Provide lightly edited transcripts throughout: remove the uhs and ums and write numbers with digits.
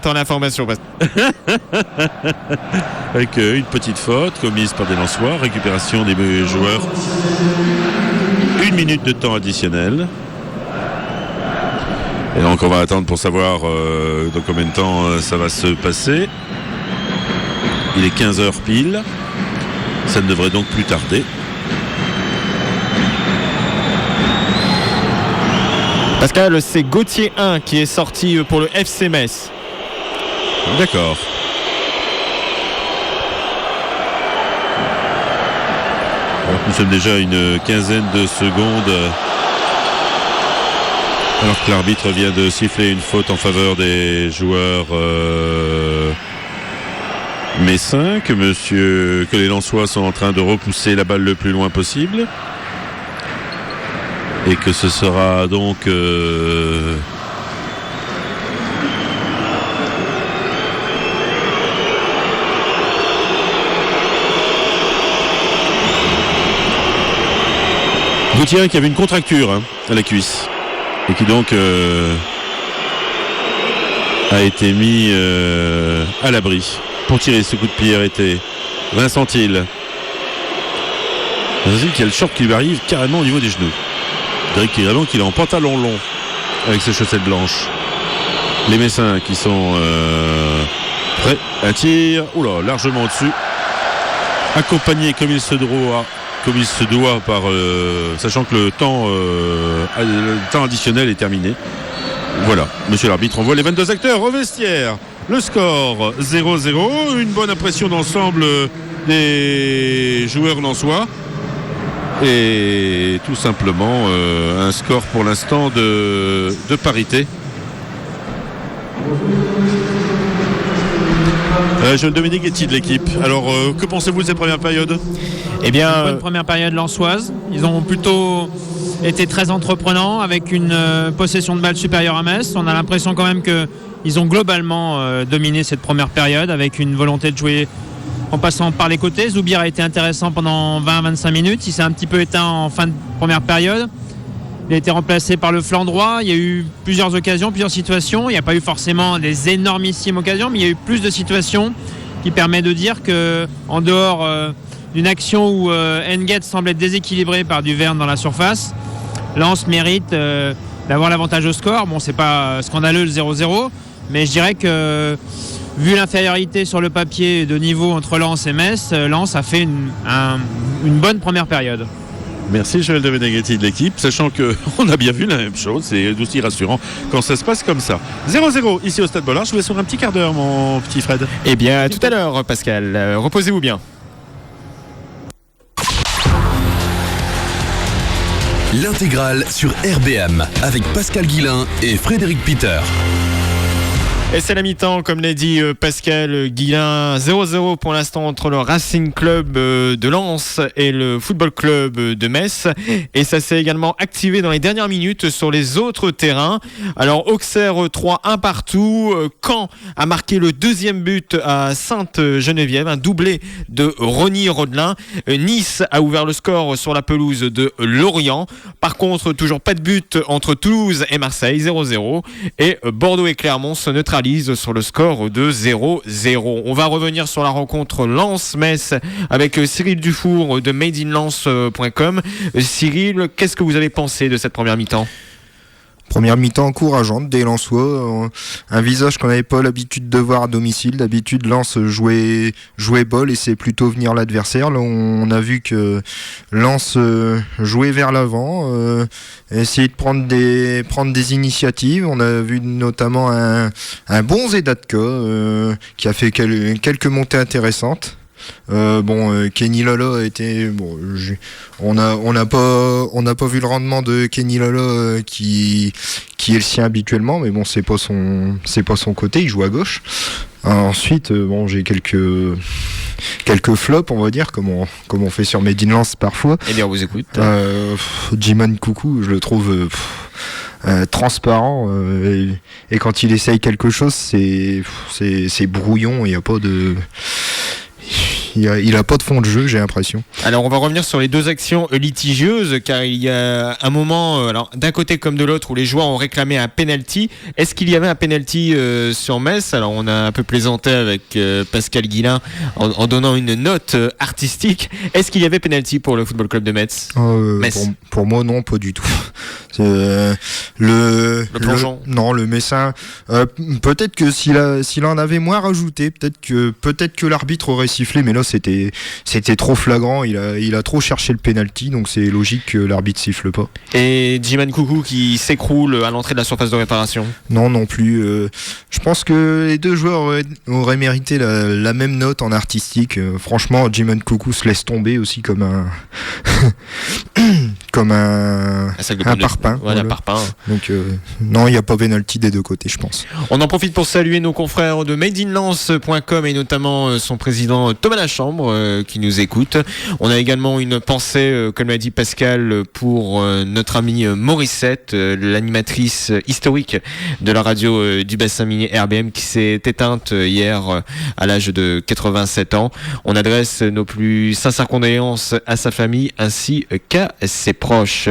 Ton information. Avec une petite faute commise par des Lensois, récupération des joueurs. 1 minute de temps additionnel. Et donc on va attendre pour savoir dans combien de temps ça va se passer. Il est 15h pile. Ça ne devrait donc plus tarder. Pascal, c'est Gauthier 1 qui est sorti pour le FC Metz. D'accord. Alors nous sommes déjà à une quinzaine de secondes. Alors que l'arbitre vient de siffler une faute en faveur des joueurs messins, que les Lensois sont en train de repousser la balle le plus loin possible. Et que ce sera donc Gauthier qui avait une contracture à la cuisse et qui donc a été mis à l'abri pour tirer ce coup de pied arrêté. Vincent Hill qui a le short qui lui arrive carrément au niveau des genoux. Derek Kirillon qui est en pantalon long avec ses chaussettes blanches. Les Messins qui sont prêts à tir. Oula, largement au-dessus. Accompagné comme il se doit par sachant que le temps additionnel est terminé. Voilà, monsieur l'arbitre envoie les 22 acteurs au vestiaire. Le score 0-0, une bonne impression d'ensemble des joueurs lensois et tout simplement un score pour l'instant de parité. Jean Dominique Guetti de l'équipe. Alors, que pensez-vous de cette première période ? Eh bien, une bonne première période lensoise. Ils ont plutôt été très entreprenants avec une possession de balle supérieure à Metz. On a l'impression quand même qu'ils ont globalement dominé cette première période avec une volonté de jouer en passant par les côtés. Zoubir a été intéressant pendant 20-25 minutes. Il s'est un petit peu éteint en fin de première période. Il a été remplacé par le flanc droit. Il y a eu plusieurs occasions, plusieurs situations. Il n'y a pas eu forcément des énormissimes occasions, mais il y a eu plus de situations qui permettent de dire qu'en dehors d'une action où Nguet semble être déséquilibré par Duverne dans la surface, Lens mérite d'avoir l'avantage au score. Bon, c'est pas scandaleux le 0-0, mais je dirais que vu l'infériorité sur le papier de niveau entre Lens et Metz, Lens a fait une bonne première période. Merci Joël de Veneghetti de l'équipe, sachant qu'on a bien vu la même chose, c'est aussi rassurant quand ça se passe comme ça. 0-0 ici au Stade Bollard, je vous laisse sur un petit quart d'heure mon petit Fred. Eh bien tout à l'heure Pascal, reposez-vous bien. L'intégrale sur RBM avec Pascal Guillain et Frédéric Peter. Et c'est la mi-temps, comme l'a dit Pascal Guillain, 0-0 pour l'instant entre le Racing Club de Lens et le Football Club de Metz. Et ça s'est également activé dans les dernières minutes sur les autres terrains. Alors Auxerre 3, 1 partout. Caen a marqué le deuxième but à Sainte-Geneviève, un doublé de Ronny Rodelin. Nice a ouvert le score sur la pelouse de Lorient. Par contre, toujours pas de but entre Toulouse et Marseille, 0-0. Et Bordeaux et Clermont se neutralisent sur le score de 0-0. On va revenir sur la rencontre Lens-Metz avec Cyril Dufour de madeinlens.com. Cyril, qu'est-ce que vous avez pensé de cette première mi-temps ? Première mi-temps encourageante des Lensois, un visage qu'on n'avait pas l'habitude de voir à domicile. D'habitude, Lens jouait ball et c'est plutôt venir l'adversaire. Là, on a vu que Lens jouait vers l'avant, essayer de prendre des initiatives. On a vu notamment un bon Zedatka qui a fait quelques montées intéressantes. Kenny Lala a été on n'a pas vu le rendement de Kenny Lala qui est le sien habituellement, mais bon, c'est pas son côté, il joue à gauche. Ensuite j'ai quelques flops, on va dire, comme on fait sur Made in Lens parfois. Eh bien, on vous écoute. Jiman Coucou, je le trouve transparent, et quand il essaye quelque chose, c'est brouillon, il n'y a pas de il a pas de fond de jeu, j'ai l'impression. Alors on va revenir sur les deux actions litigieuses, car il y a un moment, alors d'un côté comme de l'autre, où les joueurs ont réclamé un penalty. Est-ce qu'il y avait un penalty sur Metz? Alors on a un peu plaisanté avec Pascal Guillain en donnant une note artistique. Est-ce qu'il y avait penalty pour le Football Club de Metz? Metz. Pour moi, non, pas du tout. Le plongeon. Non, le Messin. Peut-être que s'il en avait moins rajouté, peut-être que l'arbitre aurait sifflé, mais là c'était trop flagrant. Il a trop cherché le penalty, donc c'est logique que l'arbitre siffle pas. Et Djiman Koukou qui s'écroule à l'entrée de la surface de réparation? Non plus. Je pense que les deux joueurs auraient mérité la même note en artistique. Franchement, Djiman Koukou se laisse tomber aussi comme un parpaing. Voilà, parpaing. Donc non, il n'y a pas penalty des deux côtés, je pense. On en profite pour saluer nos confrères de madeinlance.com et notamment son président Thomas Lachambre qui nous écoute. On a également une pensée, comme l'a dit Pascal, pour notre amie Morissette, l'animatrice historique de la radio du bassin minier RBM, qui s'est éteinte hier à l'âge de 87 ans. On adresse nos plus sincères condoléances à sa famille ainsi qu'à ses proches.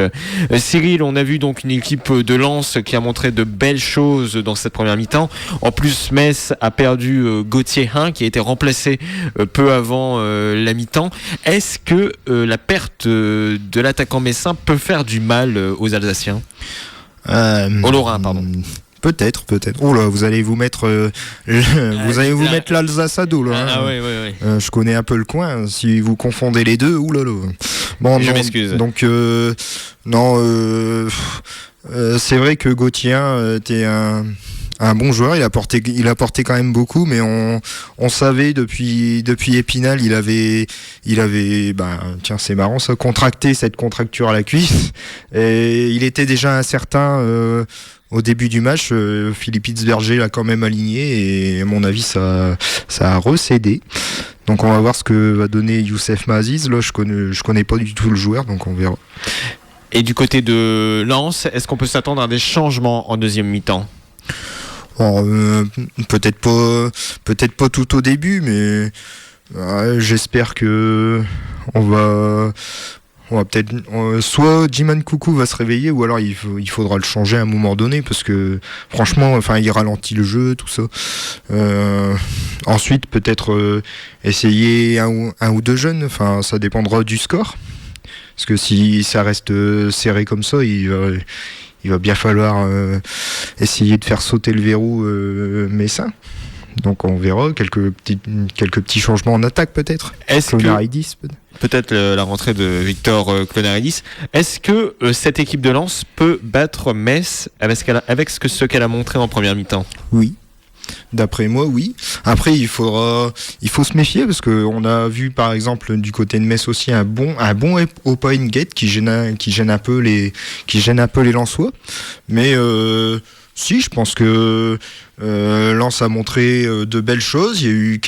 Cyril, on a vu donc une équipe de Lens qui a montré de belles choses dans cette première mi-temps. En plus, Metz a perdu Gauthier Hein, qui a été remplacé peu avant la mi-temps. Est-ce que la perte de l'attaquant messin peut faire du mal aux Alsaciens? Aux Lorrains, pardon. Peut-être. Oh là, vous allez vous mettre, mettre l'Alsace à dos là. Oui. Je connais un peu le coin. Si vous confondez les deux, oulala. Bon, je m'excuse. Donc c'est vrai que Gauthier était un bon joueur. Il a porté quand même beaucoup, mais on savait depuis Épinal, il avait tiens, c'est marrant ça, contracté cette contracture à la cuisse, et il était déjà incertain. Au début du match, Philippe Hitzberger l'a quand même aligné, et à mon avis ça a recédé. Donc on va voir ce que va donner Youssef Maziz. Là, je connais pas du tout le joueur, donc on verra. Et du côté de Lens, est-ce qu'on peut s'attendre à des changements en deuxième mi-temps? Peut-être pas tout au début, mais j'espère que on va peut-être soit Djiman Koukou va se réveiller, ou alors il faudra le changer à un moment donné, parce que franchement, il ralentit le jeu, tout ça. Ensuite, peut-être essayer un ou deux jeunes. Ça dépendra du score, parce que si ça reste serré comme ça, il va bien falloir essayer de faire sauter le verrou messin. Donc on verra quelques petits changements en attaque peut-être. Peut-être la rentrée de Victor Clonaridis. Est-ce que cette équipe de Lens peut battre Metz avec ce qu'elle a montré en première mi-temps? Oui. D'après moi, oui. Après, il faut se méfier, parce qu'on a vu par exemple du côté de Metz aussi un bon open gate qui gêne un peu les Lensois. Mais si, je pense que Lens a montré de belles choses. Il y a eu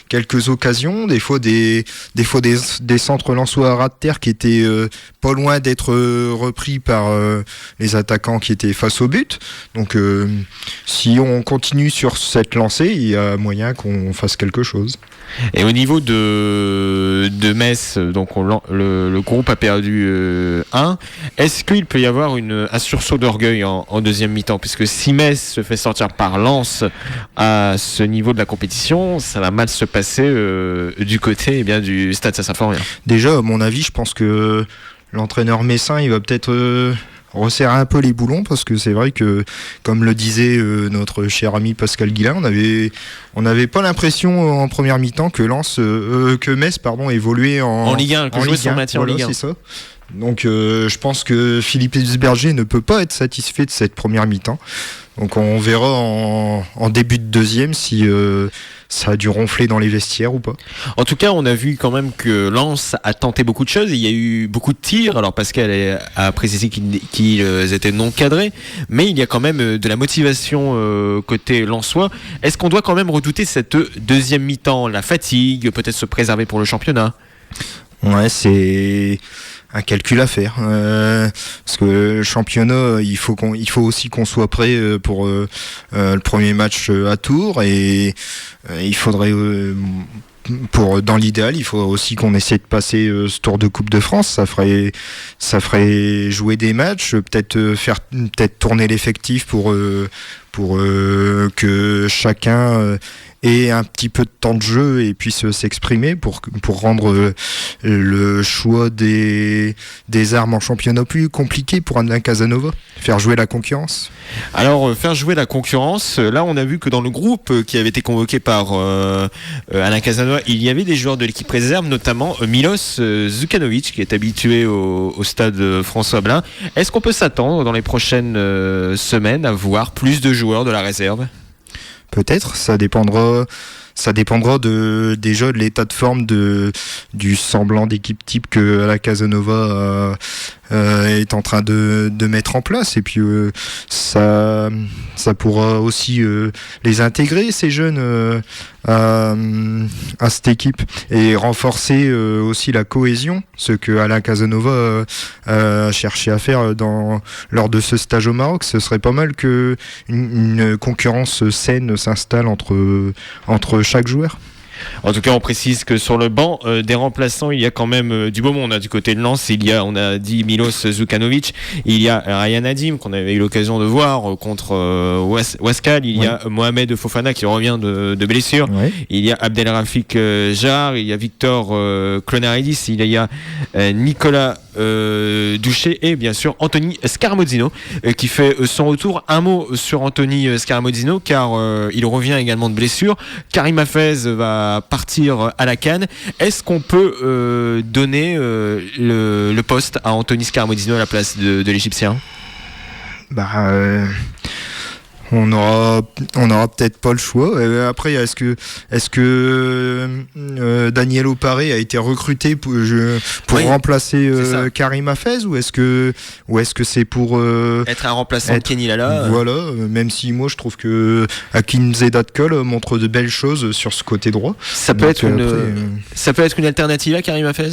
quelques occasions, des fois des centres lensois à ras de terre qui étaient pas loin d'être repris par les attaquants qui étaient face au but. Donc si on continue sur cette lancée, il y a moyen qu'on fasse quelque chose. Et au niveau de Metz, donc le groupe a perdu 1. Est-ce qu'il peut y avoir un sursaut d'orgueil en deuxième mi-temps, puisque si Metz se fait sortir par Lens à ce niveau de la compétition, ça va mal se passer du côté du Stade Saint-Symphorien. Déjà, à mon avis, je pense que l'entraîneur messin, il va peut-être resserrer un peu les boulons, parce que c'est vrai que, comme le disait notre cher ami Pascal Guillain, on n'avait pas l'impression en première mi-temps que Metz évoluait en Ligue 1, que jouait son maintien en Ligue 1. C'est ça. Donc je pense que Philippe Hitzberger ne peut pas être satisfait de cette première mi-temps. Donc on verra en début de deuxième si ça a dû ronfler dans les vestiaires ou pas. En tout cas, on a vu quand même que Lens a tenté beaucoup de choses. Il y a eu beaucoup de tirs. Alors Pascal a précisé qu'ils étaient non cadrés, mais il y a quand même de la motivation côté lensois. Est-ce qu'on doit quand même redouter cette deuxième mi-temps, la fatigue, peut-être se préserver pour le championnat? Ouais, c'est un calcul à faire, parce que le championnat, il faut aussi qu'on soit prêt pour le premier match à Tours, et il faudrait dans l'idéal, il faut aussi qu'on essaie de passer ce tour de Coupe de France. Ça ferait jouer des matchs, peut-être tourner l'effectif pour que chacun ait un petit peu de temps de jeu et puisse s'exprimer pour rendre le choix des armes en championnat plus compliqué pour Alain Casanova. Faire jouer la concurrence. Alors, faire jouer la concurrence, là on a vu que dans le groupe qui avait été convoqué par Alain Casanova, il y avait des joueurs de l'équipe réserve, notamment Milos Zukanovic, qui est habitué au stade François Blin. Est-ce qu'on peut s'attendre dans les prochaines semaines à voir plus de joueurs de la réserve ? Peut-être, ça dépendra déjà de l'état de forme du semblant d'équipe type que Alain Casanova est en train de mettre en place, et puis ça pourra aussi les intégrer, ces jeunes, à cette équipe, et renforcer aussi la cohésion, ce que Alain Casanova a cherché à faire lors de ce stage au Maroc. Ce serait pas mal que une concurrence saine s'installe entre chaque joueur. En tout cas, on précise que sur le banc des remplaçants, il y a quand même du beau monde. Du côté de Lens, on a dit Milos Zukanovic, il y a Ryan Nadim qu'on avait eu l'occasion de voir contre Ouaskal, il y a Mohamed Fofana qui revient de blessure, il y a Abdelrafik Jarre, il y a Victor Clonaridis, il y a Nicolas Douchet et bien sûr Anthony Scaramozzino qui fait son retour. Un mot sur Anthony Scaramozzino, car il revient également de blessure. Karim Hafez va partir à la CAN. Est-ce qu'on peut donner le poste à Anthony Scaramozzino à la place de l'Égyptien ? On aura peut-être pas le choix. Après, est-ce que Daniel Oparé a été recruté pour remplacer Karim Hafez, ou est-ce que c'est pour être un remplaçant de Kenny Lala? Voilà, même si moi je trouve que Hakim Zedatkol montre de belles choses sur ce côté droit. Ça peut être une alternative à Karim Hafez?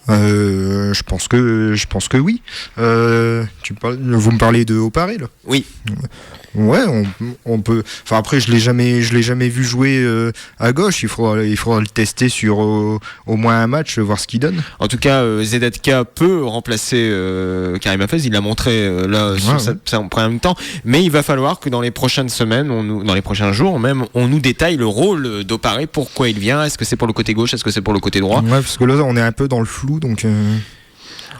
Je pense que oui. Vous me parlez de Oparé là? Oui. Ouais, on peut. Enfin, après, je l'ai jamais vu jouer à gauche. Il faudra le tester sur au moins un match, voir ce qu'il donne. En tout cas, Zedatka peut remplacer Karim Hafez. Il l'a montré sur sa première temps. Mais il va falloir que dans les prochaines semaines, dans les prochains jours même, on nous détaille le rôle d'Oparé. Pourquoi il vient? Est-ce que c'est pour le côté gauche? Est-ce que c'est pour le côté droit? Ouais, parce que là, on est un peu dans le flou, donc.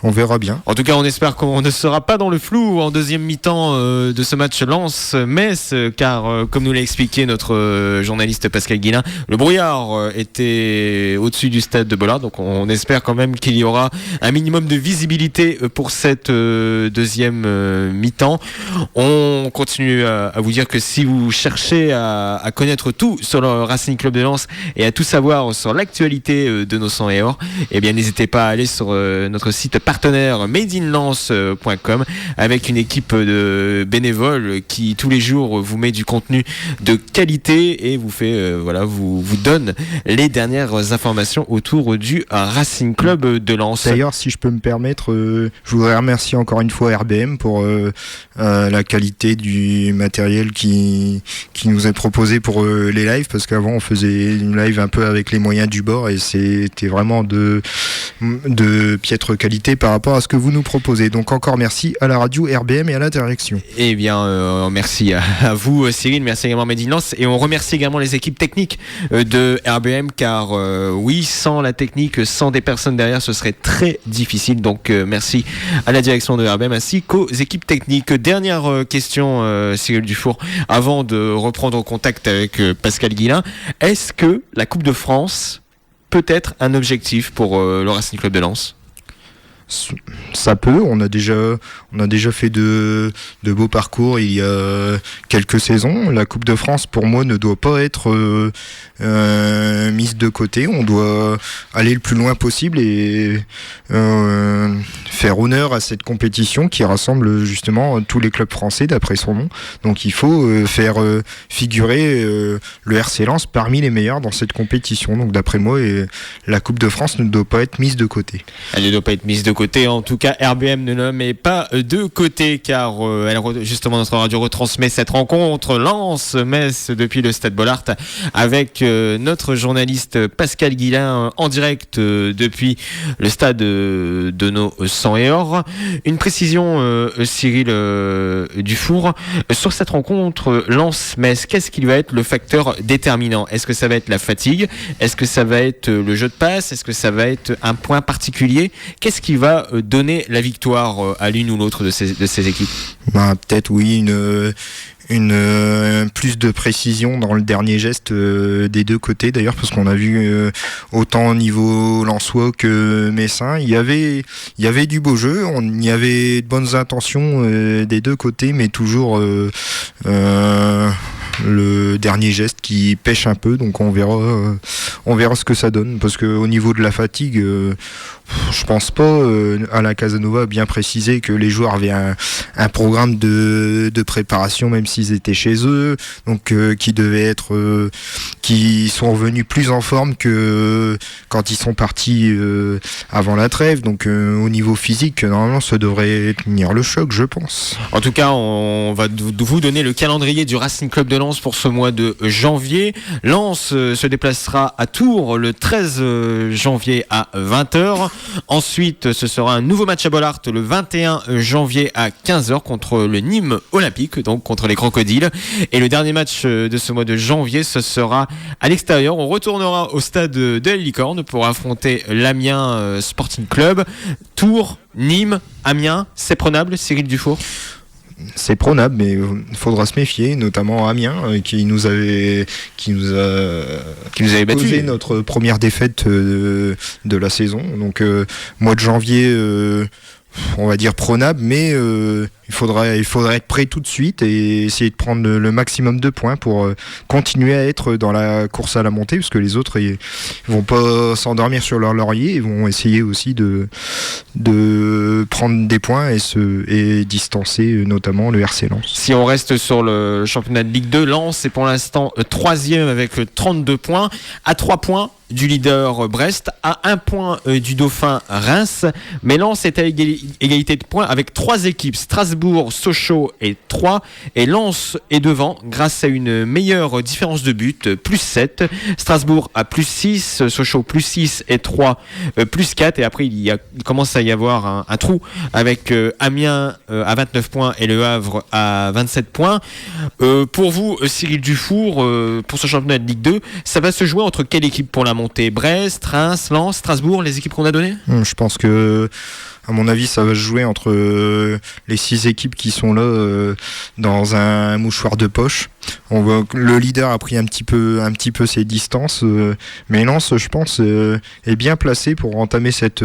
On verra bien. En tout cas, on espère qu'on ne sera pas dans le flou en deuxième mi-temps de ce match Lens-Metz, car comme nous l'a expliqué notre journaliste Pascal Guillain, le brouillard était au-dessus du stade de Bollard, donc on espère quand même qu'il y aura un minimum de visibilité pour cette deuxième mi-temps. On continue à vous dire que si vous cherchez à connaître tout sur le Racing Club de Lens et à tout savoir sur l'actualité de nos sangs et or, eh bien n'hésitez pas à aller sur notre site partenaire madeinlance.com avec une équipe de bénévoles qui tous les jours vous met du contenu de qualité et vous fait vous donne les dernières informations autour du Racing Club de Lens. D'ailleurs, si je peux me permettre, je voudrais remercier encore une fois RBM pour la qualité du matériel qui nous est proposé pour les lives, parce qu'avant on faisait une live un peu avec les moyens du bord et c'était vraiment de piètre qualité par rapport à ce que vous nous proposez. Donc encore merci à la radio RBM et à la direction. Eh bien, merci à vous Cyril, merci également Made in Lens, et on remercie également les équipes techniques de RBM, car oui, sans la technique, sans des personnes derrière, ce serait très difficile. Donc merci à la direction de RBM ainsi qu'aux équipes techniques. Dernière question, Cyril Dufour, avant de reprendre contact avec Pascal Guillain. Est-ce que la Coupe de France peut être un objectif pour le Racing Club de Lens? Ça peut, on a déjà fait de beaux parcours il y a quelques saisons. La Coupe de France, pour moi, ne doit pas être mise de côté. On doit aller le plus loin possible et faire honneur à cette compétition qui rassemble justement tous les clubs français d'après son nom. Donc il faut faire figurer le RC Lens parmi les meilleurs dans cette compétition. Donc d'après moi, la Coupe de France ne doit pas être mise de côté. Elle ne doit pas être mise de côté. côté. En tout cas, RBM ne le met pas de côté car justement notre radio retransmet cette rencontre Lens-Metz depuis le Stade Bollaert avec notre journaliste Pascal Guillain en direct depuis le stade de nos Sang et Or. Une précision, Cyril Dufour, sur cette rencontre Lens-Metz, qu'est-ce qui va être le facteur déterminant? Est-ce que ça va être la fatigue? Est-ce que ça va être le jeu de passe? Est-ce que ça va être un point particulier? Qu'est-ce qui va donner la victoire à l'une ou l'autre de ces équipes? Peut-être oui, une plus de précision dans le dernier geste des deux côtés d'ailleurs, parce qu'on a vu autant au niveau lensois que messin, il y avait du beau jeu, il y avait de bonnes intentions des deux côtés, mais toujours le dernier geste qui pêche un peu, donc on verra ce que ça donne, parce que au niveau de la fatigue, je pense pas. Alain Casanova a bien précisé que les joueurs avaient un programme de préparation, même s'ils étaient chez eux, donc qui sont revenus plus en forme que quand ils sont partis avant la trêve. Donc au niveau physique, normalement, ça devrait tenir le choc, je pense. En tout cas, on va vous donner le calendrier du Racing Club de Lens pour ce mois de janvier. Lens se déplacera à Tours le 13 janvier à 20h. Ensuite, ce sera un nouveau match à Bollaert le 21 janvier à 15h contre le Nîmes Olympique, donc contre les Crocodiles. Et le dernier match de ce mois de janvier, ce sera à l'extérieur. On retournera au stade de la Licorne pour affronter l'Amiens Sporting Club. Tours, Nîmes, Amiens, c'est prenable, Cyril Dufour? C'est prenable, mais il faudra se méfier, notamment Amiens, qui nous avait battu notre première défaite de la saison. Donc mois de janvier, on va dire prenable, mais il faudrait être prêt tout de suite et essayer de prendre le maximum de points pour continuer à être dans la course à la montée, parce que les autres ils vont pas s'endormir sur leur laurier, ils vont essayer aussi de prendre des points et distancer notamment le RC Lens. Si on reste sur le championnat de Ligue 2, Lens est pour l'instant 3e avec 32 points, à 3 points du leader Brest, à 1 point du dauphin Reims, mais Lens est à égalité de points avec 3 équipes, Strasbourg, Sochaux et Troyes, et Lens est devant grâce à une meilleure différence de but, plus 7, Strasbourg à plus 6, Sochaux plus 6 et Troyes plus 4, et après il commence à y avoir un trou avec Amiens à 29 points et Le Havre à 27 points. Pour vous, Cyril Dufour, pour ce championnat de Ligue 2, ça va se jouer entre quelle équipe pour la montée? Brest, Reims, Lens, Strasbourg, les équipes qu'on a données? Je pense que, à mon avis, ça va se jouer entre les 6 équipes qui sont là dans un mouchoir de poche. On voit que le leader a pris un petit peu ses distances, mais Lens, je pense, est bien placé pour entamer cette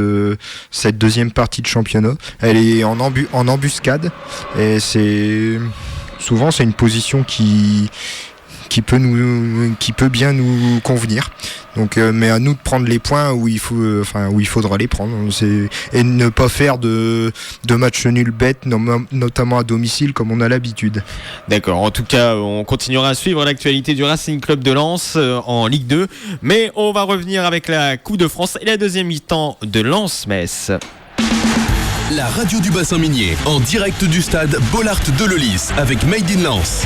deuxième partie de championnat. Elle est en embuscade, et souvent c'est une position qui peut bien nous convenir. Donc, mais à nous de prendre les points où il faudra les prendre, et ne pas faire de matchs nuls bêtes, notamment à domicile comme on a l'habitude. D'accord. En tout cas, on continuera à suivre l'actualité du Racing Club de Lens en Ligue 2, mais on va revenir avec la Coupe de France et la deuxième mi-temps de Lens-Metz. La radio du bassin minier, en direct du stade Bollaert de Lellis, avec Made in Lens.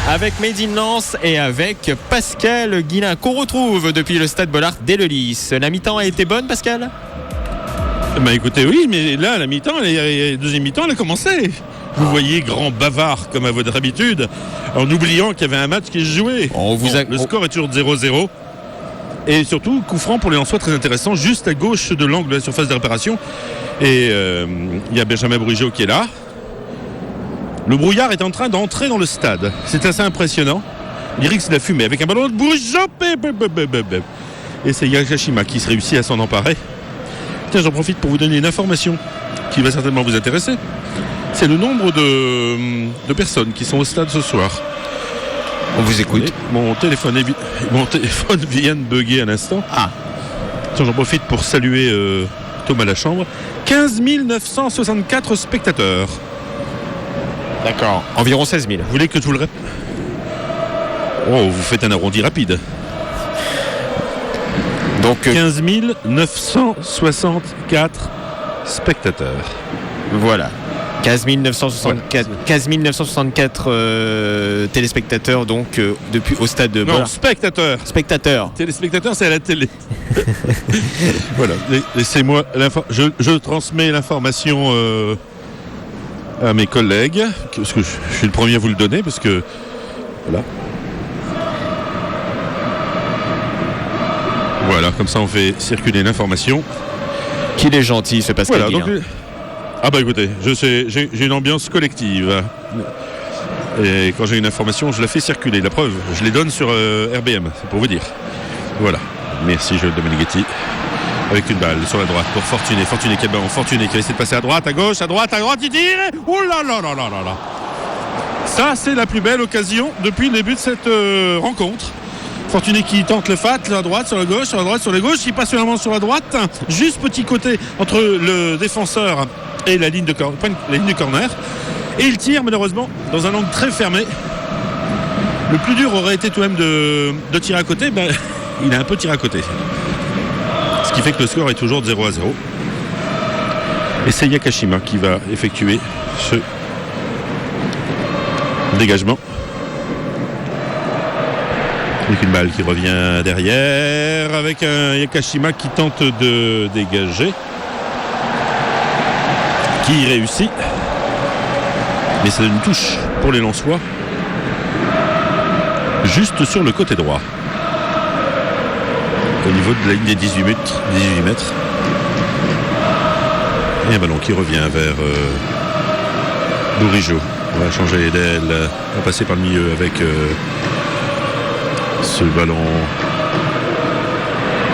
Avec Made in Lens et avec Pascal Guillain, qu'on retrouve depuis le stade Bollaert dès Lellis. La mi-temps a été bonne, Pascal? Écoutez, oui, mais là, la mi-temps, la deuxième mi-temps, elle a commencé. Vous voyez, grand bavard comme à votre habitude, en oubliant qu'il y avait un match qui se jouait. Le score est toujours 0-0. Et surtout, coup franc pour les Lensois très intéressant, juste à gauche de l'angle de la surface de réparation. Et il y a Benjamin Bourigeaud qui est là. Le brouillard est en train d'entrer dans le stade. C'est assez impressionnant. L'Irix l'a fumé avec un ballon de Bourigeaud. Et c'est Yakashima qui se réussit à s'en emparer. Tiens, j'en profite pour vous donner une information qui va certainement vous intéresser. C'est le nombre de personnes qui sont au stade ce soir. On vous écoute. Mon téléphone vient de bugger à l'instant. Tiens, j'en profite pour saluer Thomas Lachambre. 15 964 spectateurs. D'accord. Environ 16 000. Vous voulez que je vous le répète? Vous faites un arrondi rapide. Donc 15 964 spectateurs. Voilà. 15 964 téléspectateurs donc depuis au stade de Non, spectateurs. Spectateurs. Téléspectateurs, c'est à la télé. Voilà, laissez-moi je transmets l'information à mes collègues, parce que je suis le premier à vous le donner, parce que voilà. Voilà, comme ça on fait circuler l'information. Qu'il est gentil, ce Pascal Voilà, Guillain. donc, ah bah écoutez, je sais, j'ai une ambiance collective. Et quand j'ai une information, je la fais circuler. La preuve, je les donne sur RBM, c'est pour vous dire. Voilà. Merci Joël Domenighetti. Avec une balle sur la droite pour Fortuné. Fortuné qui a le ballon. Fortuné qui va essayer de passer à droite, à gauche, il tire. Oh là là là là là là. Ça, c'est la plus belle occasion depuis le début de cette rencontre. Fortuné qui tente le fat, sur la droite, sur la gauche, sur la droite, sur la gauche. Il passe finalement sur la droite. Juste petit côté entre le défenseur et la ligne de corner. Et il tire malheureusement dans un angle très fermé. Le plus dur aurait été tout de même de tirer à côté. Ben, il a un peu tiré à côté. Ce qui fait que le score est toujours de 0-0. Et c'est Yakashima qui va effectuer ce dégagement. Avec une balle qui revient derrière. Avec un Yakashima qui tente de dégager. Qui réussit. Mais c'est une touche pour les Lensois. Juste sur le côté droit. Au niveau de la ligne des 18 mètres. Et un ballon qui revient vers Bourigeaud. On va changer d'aile. On va passer par le milieu avec ce ballon.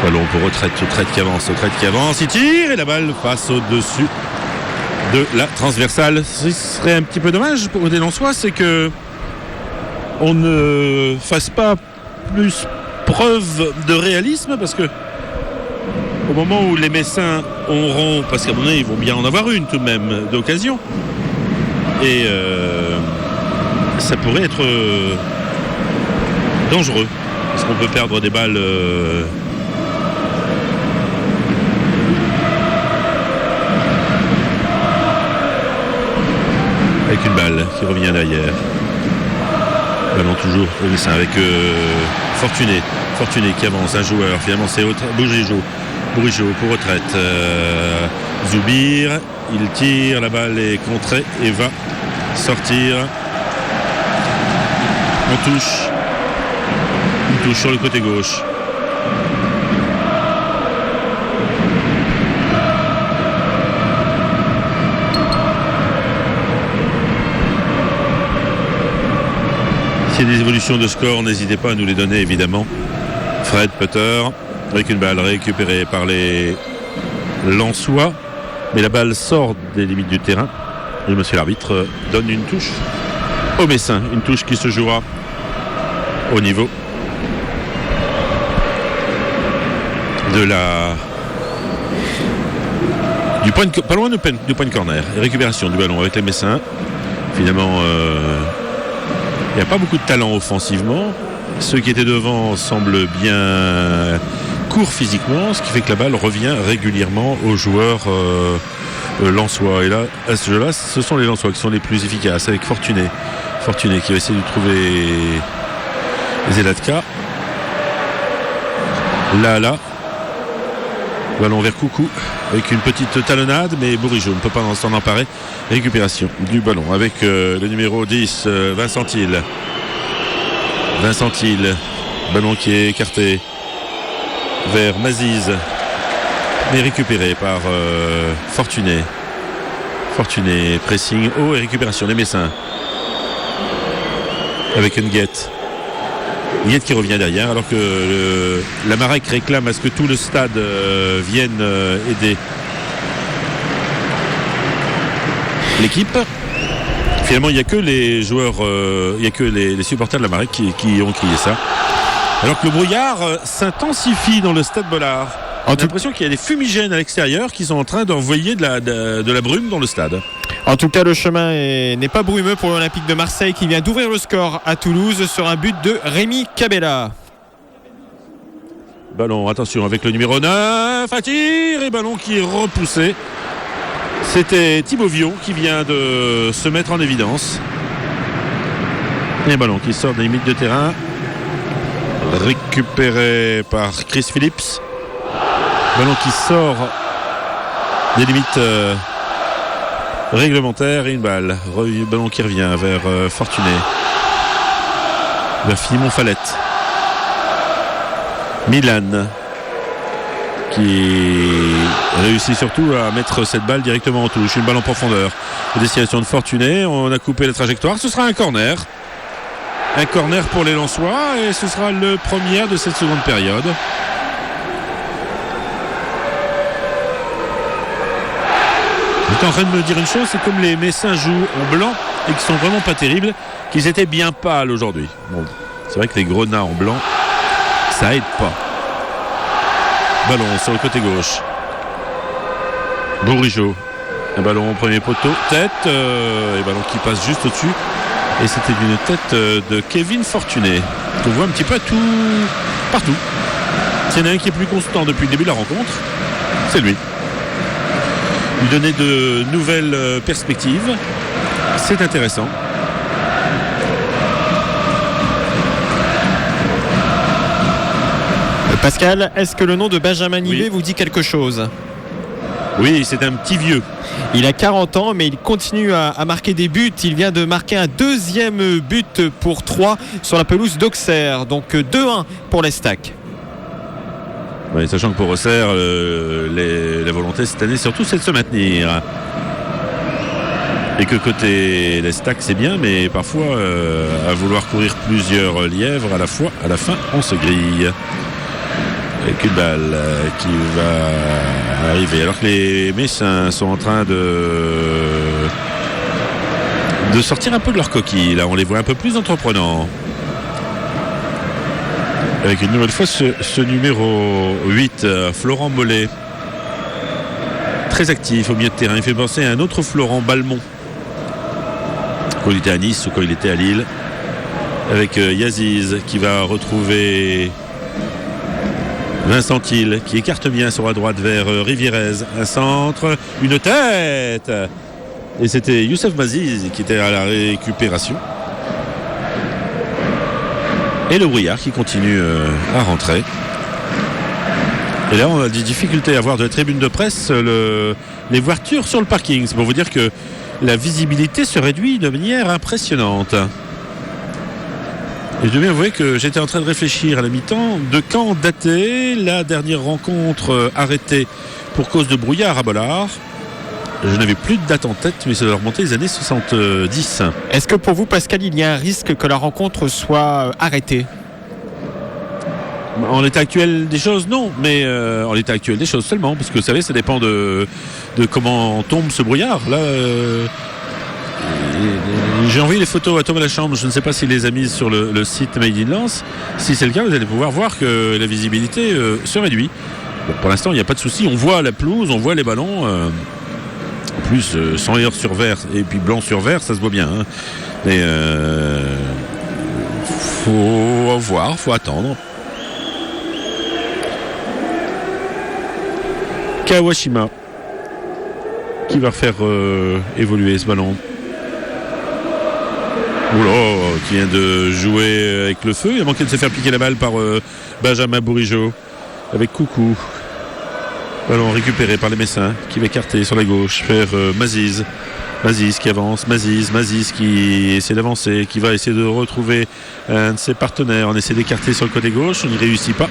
Ballon pour retraite qui avance. Il tire et la balle passe au-dessus de la transversale. Ce serait un petit peu dommage pour les Lensois, c'est que on ne fasse pas plus preuve de réalisme, parce que au moment où les Messins auront, parce qu'à mon avis ils vont bien en avoir une tout de même d'occasion, et ça pourrait être dangereux, parce qu'on peut perdre des balles avec une balle qui revient derrière. Ballon toujours au Messin avec Fortuné qui avance, un joueur, finalement c'est Bourigeaud pour retraite. Zoubir, il tire, la balle est contrée et va sortir. On touche sur le côté gauche. S'il y a des évolutions de score, n'hésitez pas à nous les donner évidemment. Fred Putter avec une balle récupérée par les Lensois, mais la balle sort des limites du terrain et monsieur l'arbitre donne une touche au Messin, une touche qui se jouera au niveau de du point pas loin du point de corner. Et récupération du ballon avec les Messins. Finalement il n'y a pas beaucoup de talent offensivement. Ceux qui étaient devant semblent bien courts physiquement, ce qui fait que la balle revient régulièrement aux joueurs lensois. Et là, à ce jeu-là, ce sont les Lensois qui sont les plus efficaces, avec Fortuné qui va essayer de trouver Zelatka. Là. Ballon vers Coucou avec une petite talonnade, mais Bourigeaud ne peut pas s'en emparer. Récupération du ballon avec le numéro 10, Vincent Hill, ballon qui est écarté vers Maziz, mais récupéré par Fortuné, pressing haut et récupération des Messins avec une Guette qui revient derrière, alors que la Marek réclame à ce que tout le stade vienne aider l'équipe. Finalement, il n'y a que les joueurs, il n'y a que les supporters de la Marek qui ont crié ça. Alors que le brouillard s'intensifie dans le stade Bollard. On a l'impression qu'il y a des fumigènes à l'extérieur qui sont en train d'envoyer de la brume dans le stade. En tout cas, le chemin n'est pas brumeux pour l'Olympique de Marseille qui vient d'ouvrir le score à Toulouse sur un but de Rémi Cabella. Ballon, attention, avec le numéro 9, à tir, et ballon qui est repoussé C'était Thibaut Vion qui vient de se mettre en évidence. Et un ballon qui sort des limites de terrain. Récupéré par Chris Phillips. Ballon qui sort des limites réglementaires et une balle. Ballon qui revient vers Fortuné. Vers Simon Fallette. Milan qui réussit surtout à mettre cette balle directement en touche. Une balle en profondeur. Destination de Fortuné. On a coupé la trajectoire. Ce sera un corner. Un corner pour les Lensois et ce sera le premier de cette seconde période. J'étais en train de me dire une chose, c'est comme les Messins jouent en blanc et qui sont vraiment pas terribles, qu'ils étaient bien pâles aujourd'hui. Bon, c'est vrai que les Grenats en blanc, ça aide pas. Ballon sur le côté gauche. Bourigeaud. Un ballon au premier poteau. Tête. Et ballon qui passe juste au-dessus. Et c'était une tête de Kevin Fortuné. On voit un petit peu partout. S'il y en a un qui est plus constant depuis le début de la rencontre, c'est lui. Lui donner de nouvelles perspectives. C'est intéressant. Pascal, est-ce que le nom de Benjamin Nivet vous dit quelque chose ? Oui, c'est un petit vieux. Il a 40 ans, mais il continue à marquer des buts. Il vient de marquer un deuxième but pour 3 sur la pelouse d'Auxerre. Donc 2-1 pour l'Estac. Oui, sachant que pour Auxerre, la volonté cette année, surtout, c'est de se maintenir. Et que côté l'Estac, c'est bien, mais parfois, à vouloir courir plusieurs lièvres à la fois, à la fin, on se grille. Avec une balle qui va arriver. Alors que les Messins sont en train de sortir un peu de leur coquille. Là, on les voit un peu plus entreprenants. Avec une nouvelle fois ce numéro 8, Florent Mollet. Très actif au milieu de terrain. Il fait penser à un autre Florent Balmont. Quand il était à Nice ou quand il était à Lille. Avec Yaziz qui va retrouver Vincent Thiel qui écarte bien sur la droite vers Rivierez. Un centre, une tête. Et c'était Youssef Maziz qui était à la récupération. Et le Brouillard qui continue à rentrer. Et là, on a des difficultés à voir de la tribune de presse les voitures sur le parking. C'est pour vous dire que la visibilité se réduit de manière impressionnante. Et je dois bien avouer que j'étais en train de réfléchir à la mi-temps de quand datait la dernière rencontre arrêtée pour cause de brouillard à Bollard. Je n'avais plus de date en tête, mais ça doit remonter les années 70. Est-ce que pour vous, Pascal, il y a un risque que la rencontre soit arrêtée ? En l'état actuel des choses, non. Mais en l'état actuel des choses seulement. Parce que vous savez, ça dépend de comment tombe ce brouillard. Là, j'ai envoyé les photos à Thomas Lachambre. Je ne sais pas s'il les a mises sur le site Made in Lens. Si c'est le cas, vous allez pouvoir voir que la visibilité se réduit. Bon, pour l'instant, il n'y a pas de souci. On voit la pelouse, on voit les ballons. En plus, sans heure sur vert et puis blanc sur vert, ça se voit bien. Hein. Mais faut voir, faut attendre. Kawashima qui va faire évoluer ce ballon. Oula, qui vient de jouer avec le feu. Il a manqué de se faire piquer la balle par Benjamin Bourigeaud avec Coucou. Ballon récupéré par les Messins qui va écarter sur la gauche vers Maziz. Maziz qui avance, Maziz qui essaie d'avancer, qui va essayer de retrouver un de ses partenaires. On essaie d'écarter sur le côté gauche, on n'y réussit pas.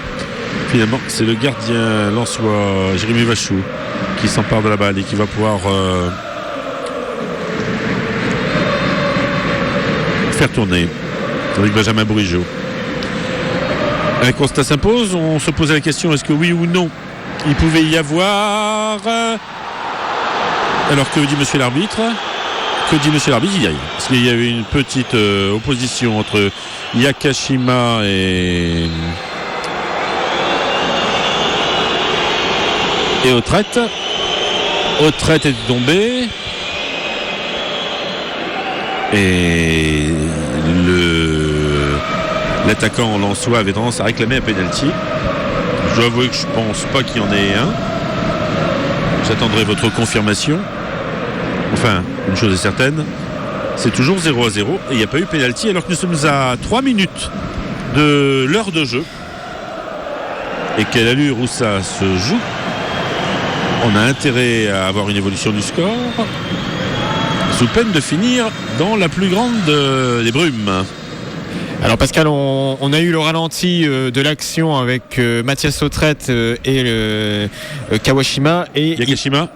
Finalement, c'est le gardien lensois, Jérémy Vachou, qui s'empare de la balle et qui va pouvoir faire tourner avec Benjamin Bourigeaud. Un constat s'impose, on se posait la question, est-ce que oui ou non il pouvait y avoir... Alors que dit monsieur l'arbitre ? Que dit monsieur l'arbitre ? Il y a rien. Parce qu'il y avait une petite opposition entre Yakashima et Autrette. Autrette est tombé. Et l'attaquant lensois avait tendance à réclamer un penalty. Je dois avouer que je pense pas qu'il y en ait un. J'attendrai votre confirmation. Enfin, une chose est certaine, c'est toujours 0-0 et il n'y a pas eu pénalty alors que nous sommes à 3 minutes de l'heure de jeu. Et quelle allure où ça se joue. On a intérêt à avoir une évolution du score sous peine de finir dans la plus grande des brumes. Alors Pascal, on a eu le ralenti de l'action avec Mathias Sautrette et Kawashima et Kawashima.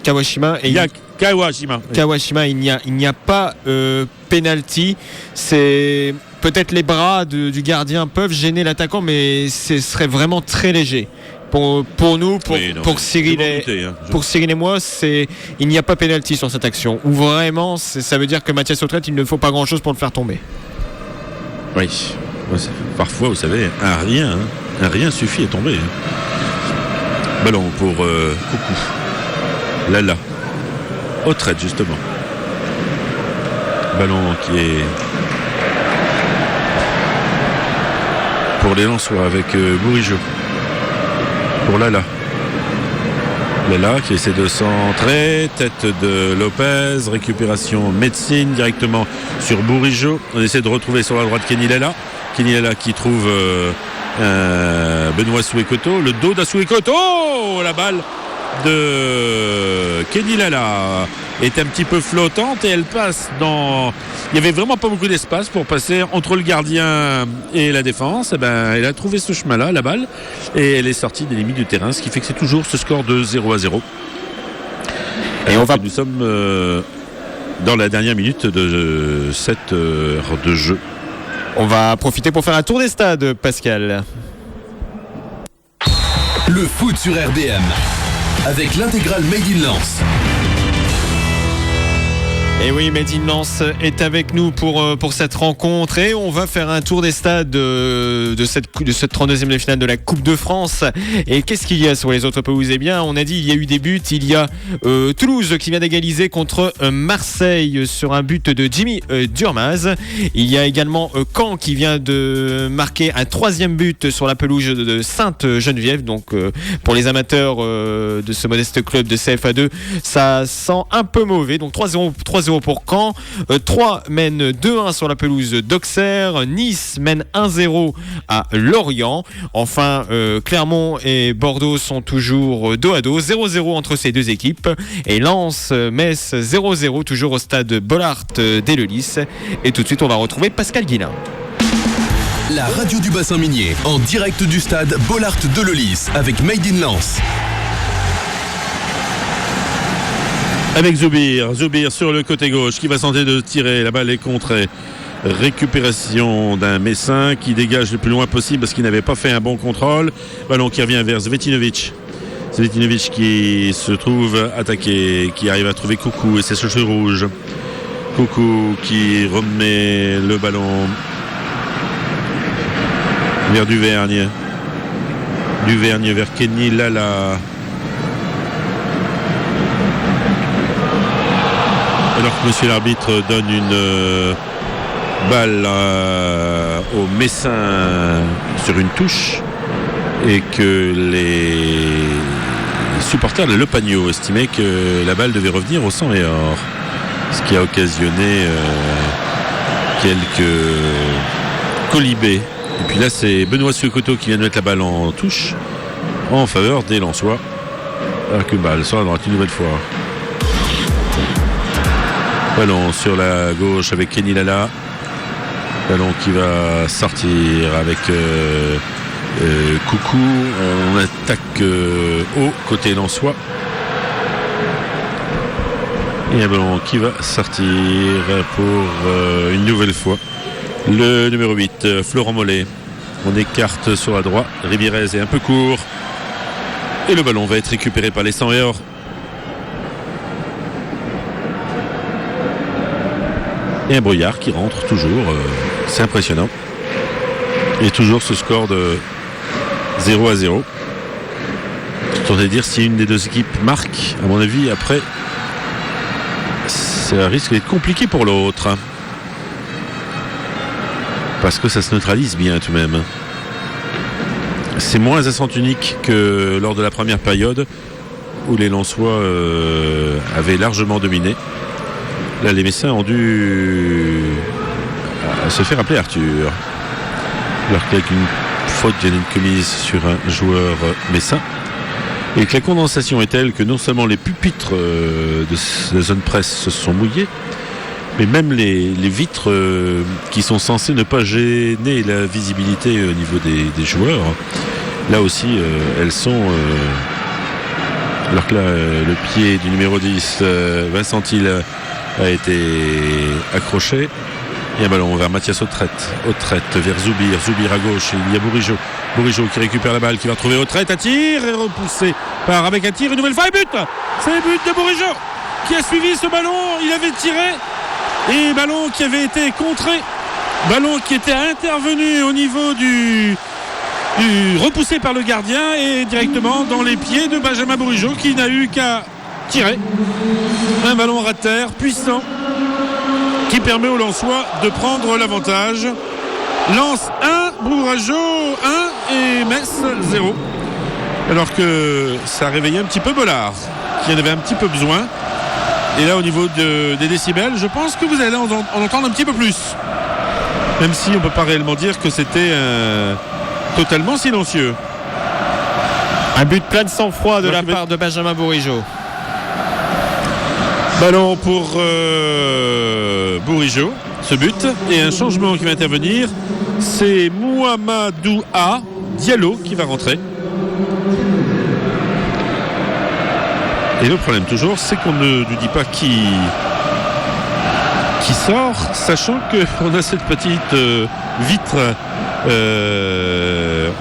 Kawashima et Kawashima. Il n'y a pas penalty. C'est peut-être les bras du gardien peuvent gêner l'attaquant, mais ce serait vraiment très léger. Pour nous, pour Cyril et moi, il n'y a pas pénalty sur cette action. Ou vraiment, ça veut dire que Mathias Sautrette, il ne faut pas grand-chose pour le faire tomber. Oui. Parfois, vous savez, un rien suffit à tomber. Ballon pour Coucou. Lala. Autrette, justement. Ballon qui est pour les Lensois avec Bourigeau. Pour Lala qui essaie de centrer, tête de Lopez, récupération médecine directement sur Bourigeau. On essaie de retrouver sur la droite Kenny Lala qui trouve Benoît Souekoto, le dos d'Asouekoto. La balle de Kenny Lala est un petit peu flottante et elle passe il n'y avait vraiment pas beaucoup d'espace pour passer entre le gardien et la défense. Elle a trouvé ce chemin-là, la balle, et elle est sortie des limites du terrain, ce qui fait que c'est toujours ce score de 0-0. Et nous sommes dans la dernière minute de cette heure de jeu. On va profiter pour faire un tour des stades, Pascal. Le foot sur RDM avec l'intégrale Made in Lens. Et oui, Made in Lens est avec nous pour cette rencontre et on va faire un tour des stades de cette 32e de finale de la Coupe de France. Et qu'est-ce qu'il y a sur les autres pelouses ? Eh bien, on a dit il y a eu des buts. Il y a Toulouse qui vient d'égaliser contre Marseille sur un but de Jimmy Durmaz. Il y a également Caen qui vient de marquer un 3e but sur la pelouse de Sainte-Geneviève. Donc pour les amateurs de ce modeste club de CFA2, ça sent un peu mauvais. Donc 3-0 pour Caen. 3 mène 2-1 sur la pelouse d'Auxerre. Nice mène 1-0 à Lorient. Enfin, Clermont et Bordeaux sont toujours dos à dos. 0-0 entre ces deux équipes. Et Lens, Metz 0-0 toujours au stade Bollard d'Eleulis. Et tout de suite, on va retrouver Pascal Guillain. La radio du bassin minier en direct du stade Bollard d'Eleulis avec Made in Lens. Avec Zoubir sur le côté gauche qui va tenter de tirer, la balle est contrée. Récupération d'un Messin qui dégage le plus loin possible parce qu'il n'avait pas fait un bon contrôle. Ballon qui revient vers Zvetinovic qui se trouve attaqué, qui arrive à trouver Coucou et ses chaussures rouges. Coucou qui remet le ballon vers Duvergne vers Kenny Lala. Alors que monsieur l'arbitre donne une balle au Messin sur une touche et que les supporters de Le Pagno estimaient que la balle devait revenir au sang et or, ce qui a occasionné quelques colibés. Et puis là c'est Benoît Souekoto qui vient de mettre la balle en touche en faveur des Lensois, alors que balle sur la droite une nouvelle fois. Ballon sur la gauche avec Kenny Lala. Ballon qui va sortir avec Coucou. On attaque haut côté lensois. Et un ballon qui va sortir pour une nouvelle fois. Le numéro 8, Florent Mollet. On écarte sur la droite. Ribirez est un peu court. Et le ballon va être récupéré par les 100 et or. Et un Brouillard qui rentre toujours, c'est impressionnant. Et toujours ce score de 0-0. Je voudrais dire si une des deux équipes marque, à mon avis, après, ça risque d'être compliqué pour l'autre. Parce que ça se neutralise bien tout de même. C'est moins à sens unique que lors de la première période où les Lensois avaient largement dominé. Là, les Messins ont dû se faire appeler Arthur. Alors qu'avec une faute vient d'être commise sur un joueur messin. Et que la condensation est telle que non seulement les pupitres de la zone presse se sont mouillés, mais même les vitres qui sont censées ne pas gêner la visibilité au niveau des joueurs, là aussi elles sont... alors que là, le pied du numéro 10, Vincent Thiel, a été accroché. Et un ballon vers Mathias Autrette vers Zoubir à gauche, et il y a Bourigeaud qui récupère la balle, qui va retrouver Autrette à tir et repoussé avec un tir une nouvelle fois et but. C'est le but de Bourigeaud qui a suivi ce ballon, il avait tiré et ballon qui avait été contré, ballon qui était intervenu au niveau du repoussé par le gardien et directement dans les pieds de Benjamin Bourigeaud qui n'a eu qu'à tirer. Un ballon ras de terre puissant qui permet aux Lensois de prendre l'avantage. Lens 1, Bourigeaud 1 et Metz 0. Alors que ça réveillait un petit peu Bollard, qui en avait un petit peu besoin. Et là, au niveau des décibels, je pense que vous allez en entendre un petit peu plus. Même si on ne peut pas réellement dire que c'était totalement silencieux. Un but plein de sang-froid de la part de Benjamin Bourigeaud. Ballon pour Bourigeaud, ce but. Et un changement qui va intervenir, c'est Mouhamadou Diallo qui va rentrer. Et le problème toujours, c'est qu'on ne nous dit pas qui sort, sachant qu'on a cette petite vitre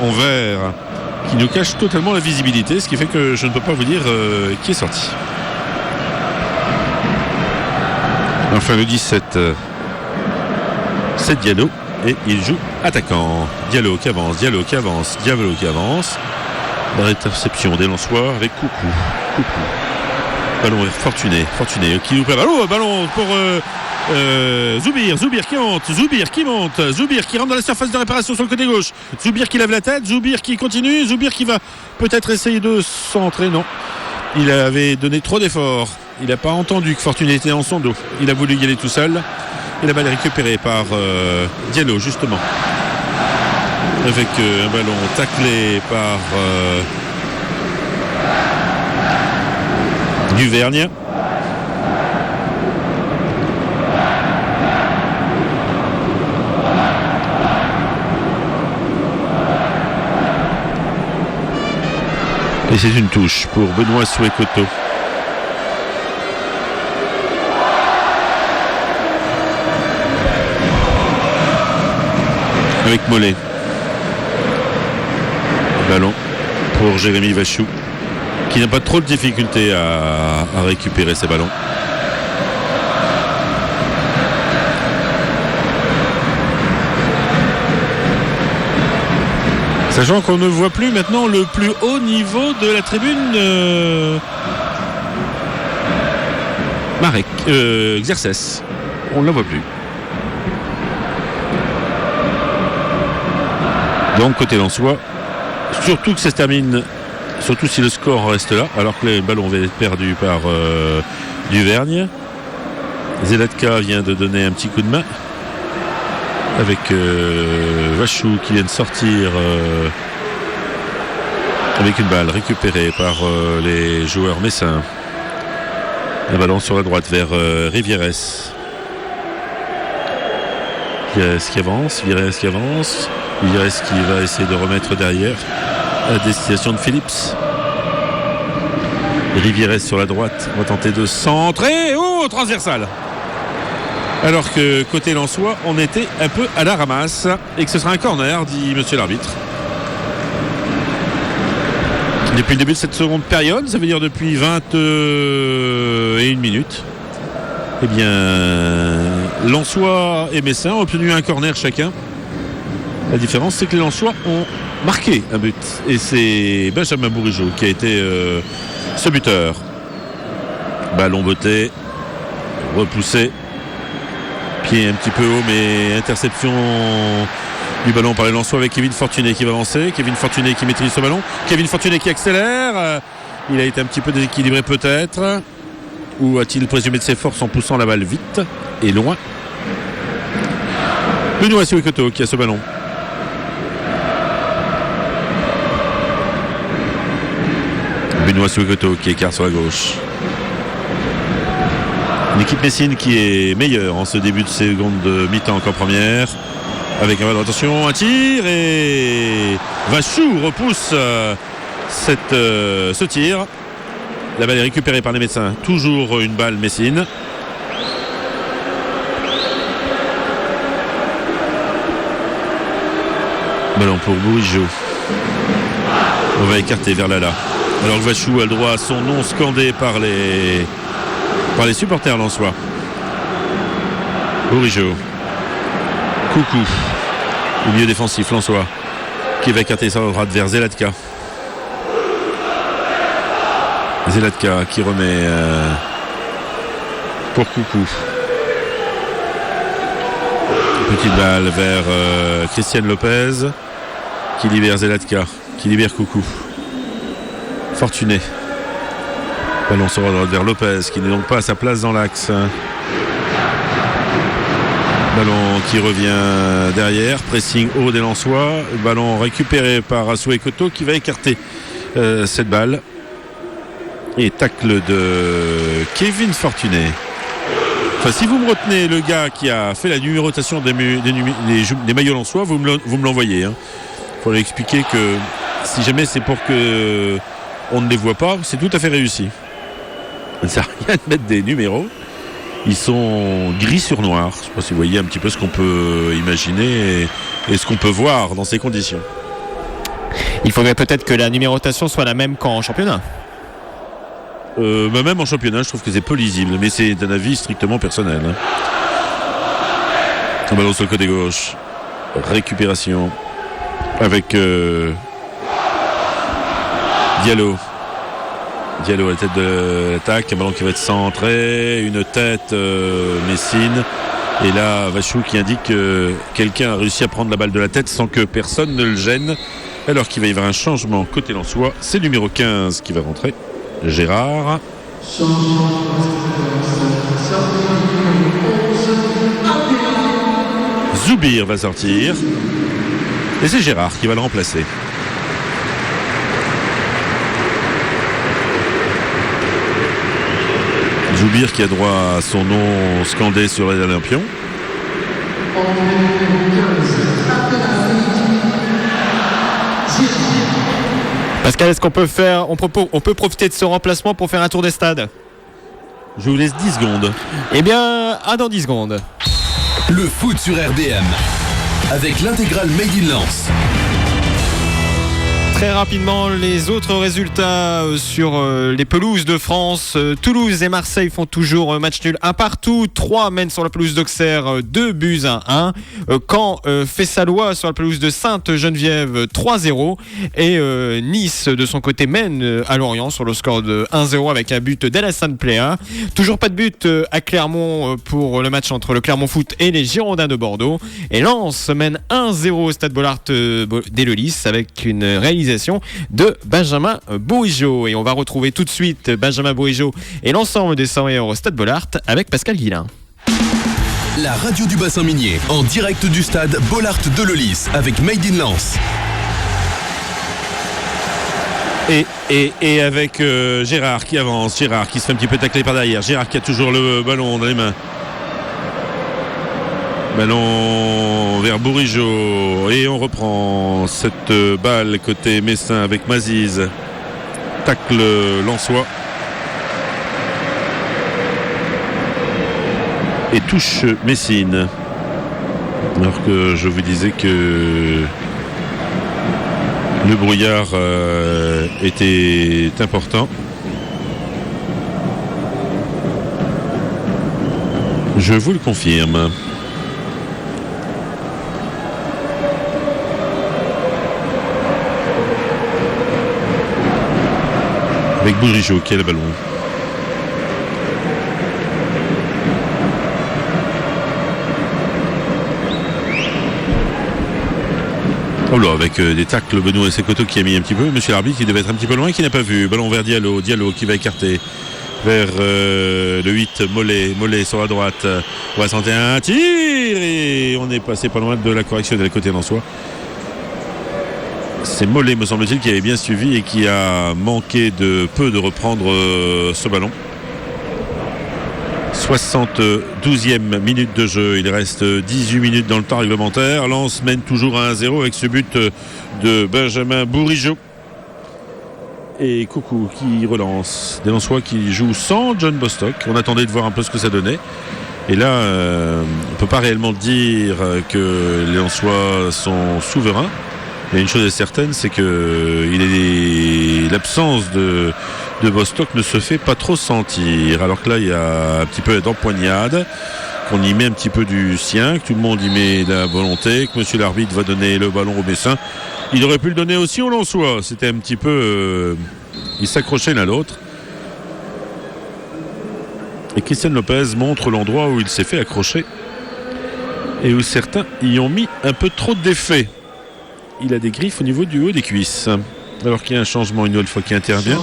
en verre qui nous cache totalement la visibilité, ce qui fait que je ne peux pas vous dire qui est sorti. Enfin, le 17, c'est Diallo et il joue attaquant. Diallo qui avance. La réception des Lensois avec Coucou. Ballon Fortuné qui nous prépare. Ballon pour Zoubir qui monte, Zoubir qui rentre dans la surface de réparation sur le côté gauche, Zoubir qui lève la tête, Zoubir qui continue, Zoubir qui va peut-être essayer de centrer. Non, il avait donné trop d'efforts, il n'a pas entendu que Fortuné était en son dos, il a voulu y aller tout seul et la balle est récupérée par Diallo justement avec un ballon taclé par Duvergne. Et c'est une touche pour Benoît Soué-Coteau. Avec Mollet. Ballon pour Jérémy Vachou, qui n'a pas trop de difficulté à récupérer ses ballons. Sachant qu'on ne voit plus maintenant le plus haut niveau de la tribune Marek, Xerxes. On ne la voit plus. Donc côté Lensois, surtout que ça se termine, surtout si le score reste là, alors que les ballons vont être perdus par Duvergne. Zelatka vient de donner un petit coup de main avec Vachou qui vient de sortir avec une balle récupérée par les joueurs messins. Un ballon sur la droite vers Rivieres. Vieres qui avance. Vieres qui va essayer de remettre derrière à destination de Phillips. Rivieres sur la droite va tenter de centrer. Oh, transversal. Alors que côté Lensois, on était un peu à la ramasse et que ce sera un corner, dit monsieur l'arbitre. Depuis le début de cette seconde période, ça veut dire depuis 21 minutes, eh bien, Lensois et Messin ont obtenu un corner chacun. La différence, c'est que les Lensois ont marqué un but. Et c'est Benjamin Bourigeaud qui a été ce buteur. Ballon botté, repoussé. Pied un petit peu haut, mais interception du ballon par les Lensois avec Kevin Fortuné qui va avancer. Kevin Fortuné qui maîtrise ce ballon. Kevin Fortuné qui accélère. Il a été un petit peu déséquilibré peut-être. Ou a-t-il présumé de ses forces en poussant la balle vite et loin? Benoît Suekoto qui a ce ballon. Benoît Suekoto qui écarte sur la gauche. Une équipe Messine qui est meilleure en ce début de seconde mi-temps qu'en première. Avec un ballon, attention, un tir et Vachou repousse ce tir. La balle est récupérée par les médecins. Toujours une balle Messine. Ballon pour Bourigeaud. On va écarter vers Lala. Alors que Vachou a le droit à son nom scandé par les supporters lensois. Bourigeaud. Coucou. Le milieu défensif lensois. Qui va écarter sa droite vers Zelatka. Zelatka qui remet pour Coucou. Petite balle vers Christiane Lopez qui libère Zelatka, qui libère Coucou. Fortuné. Ballon sur la droite vers Lopez qui n'est donc pas à sa place dans l'axe. Ballon qui revient derrière, pressing haut des Lensois. Ballon récupéré par Asué Koto qui va écarter cette balle. Et tacle de Kevin Fortuné. Enfin, si vous me retenez le gars qui a fait la numérotation des maillots lensois, vous me l'envoyez. Hein. Il faudrait expliquer que si jamais c'est pour que on ne les voit pas, c'est tout à fait réussi. Ça ne sert à rien de mettre des numéros. Ils sont gris sur noir. Je ne sais pas si vous voyez un petit peu ce qu'on peut imaginer et ce qu'on peut voir dans ces conditions. Il faudrait peut-être que la numérotation soit la même qu'en championnat. Même en championnat, je trouve que c'est peu lisible, mais c'est un avis strictement personnel. Hein. Un ballon sur le côté gauche. Récupération avec Diallo. Diallo à la tête de l'attaque. Un ballon qui va être centré. Une tête Messine. Et là, Vachou qui indique que quelqu'un a réussi à prendre la balle de la tête sans que personne ne le gêne. Alors qu'il va y avoir un changement côté lensois. C'est le numéro 15 qui va rentrer. Gérard. Zoubir va sortir. Et c'est Gérard qui va le remplacer. Zoubir qui a droit à son nom scandé sur les Olympions. Pascal, est-ce qu'on peut profiter de ce remplacement pour faire un tour des stades? Je vous laisse 10 secondes. Eh bien, dans 10 secondes. Le foot sur RDM avec l'intégrale Made in Lens. Très rapidement, les autres résultats sur les pelouses de France. Toulouse et Marseille font toujours match nul 1 partout. 3 mènent sur la pelouse d'Auxerre 2-1. Caen fait sa loi sur la pelouse de Sainte-Geneviève 3-0. Et Nice, de son côté, mène à Lorient sur le score de 1-0 avec un but d'Alassane Pléa. Toujours pas de but à Clermont pour le match entre le Clermont Foot et les Girondins de Bordeaux. Et Lens mène 1-0 au stade Bollard d'Eleulis avec une réalisation de Benjamin Bourigeaud. Et on va retrouver tout de suite Benjamin Bourigeaud et l'ensemble des 100 au stade Bollard avec Pascal Guillain. La radio du bassin minier en direct du stade Bollard d'Eleulis avec Made in Lens. Et avec Gérard qui avance, Gérard qui se fait un petit peu tacler par derrière, Gérard qui a toujours le ballon dans les mains. Ballon vers Bourigeaud et on reprend cette balle côté Messin avec Maziz. Tacle lensois. Et touche Messine. Alors que je vous disais que le brouillard était important. Je vous le confirme. Avec Bourigeaud qui a le ballon. Oh là, avec des tacles, Benoît Sekoto qui a mis un petit peu. Monsieur l'arbitre qui devait être un petit peu loin, qui n'a pas vu. Ballon vers Diallo qui va écarter vers le 8, Mollet sur la droite. On va sentir un tir et on est passé pas loin de la correction de la côté d'Ansois. C'est Mollet, me semble-t-il, qui avait bien suivi et qui a manqué de peu de reprendre ce ballon. 72e minute de jeu, il reste 18 minutes dans le temps réglementaire. Lens mène toujours à 1-0 avec ce but de Benjamin Bourigeaud. Et Coucou qui relance. Des Lensois qui jouent sans John Bostock. On attendait de voir un peu ce que ça donnait. Et là, on ne peut pas réellement dire que les Lensois sont souverains. Mais une chose est certaine, c'est que l'absence de Bostock ne se fait pas trop sentir. Alors que là, il y a un petit peu d'empoignade, qu'on y met un petit peu du sien, que tout le monde y met la volonté, que monsieur l'arbitre va donner le ballon au Messin. Il aurait pu le donner aussi au Lensois. C'était un petit peu... ils s'accrochaient l'un à l'autre. Et Christian Lopez montre l'endroit où il s'est fait accrocher et où certains y ont mis un peu trop d'effet. Il a des griffes au niveau du haut des cuisses. Alors qu'il y a un changement une nouvelle fois qui intervient.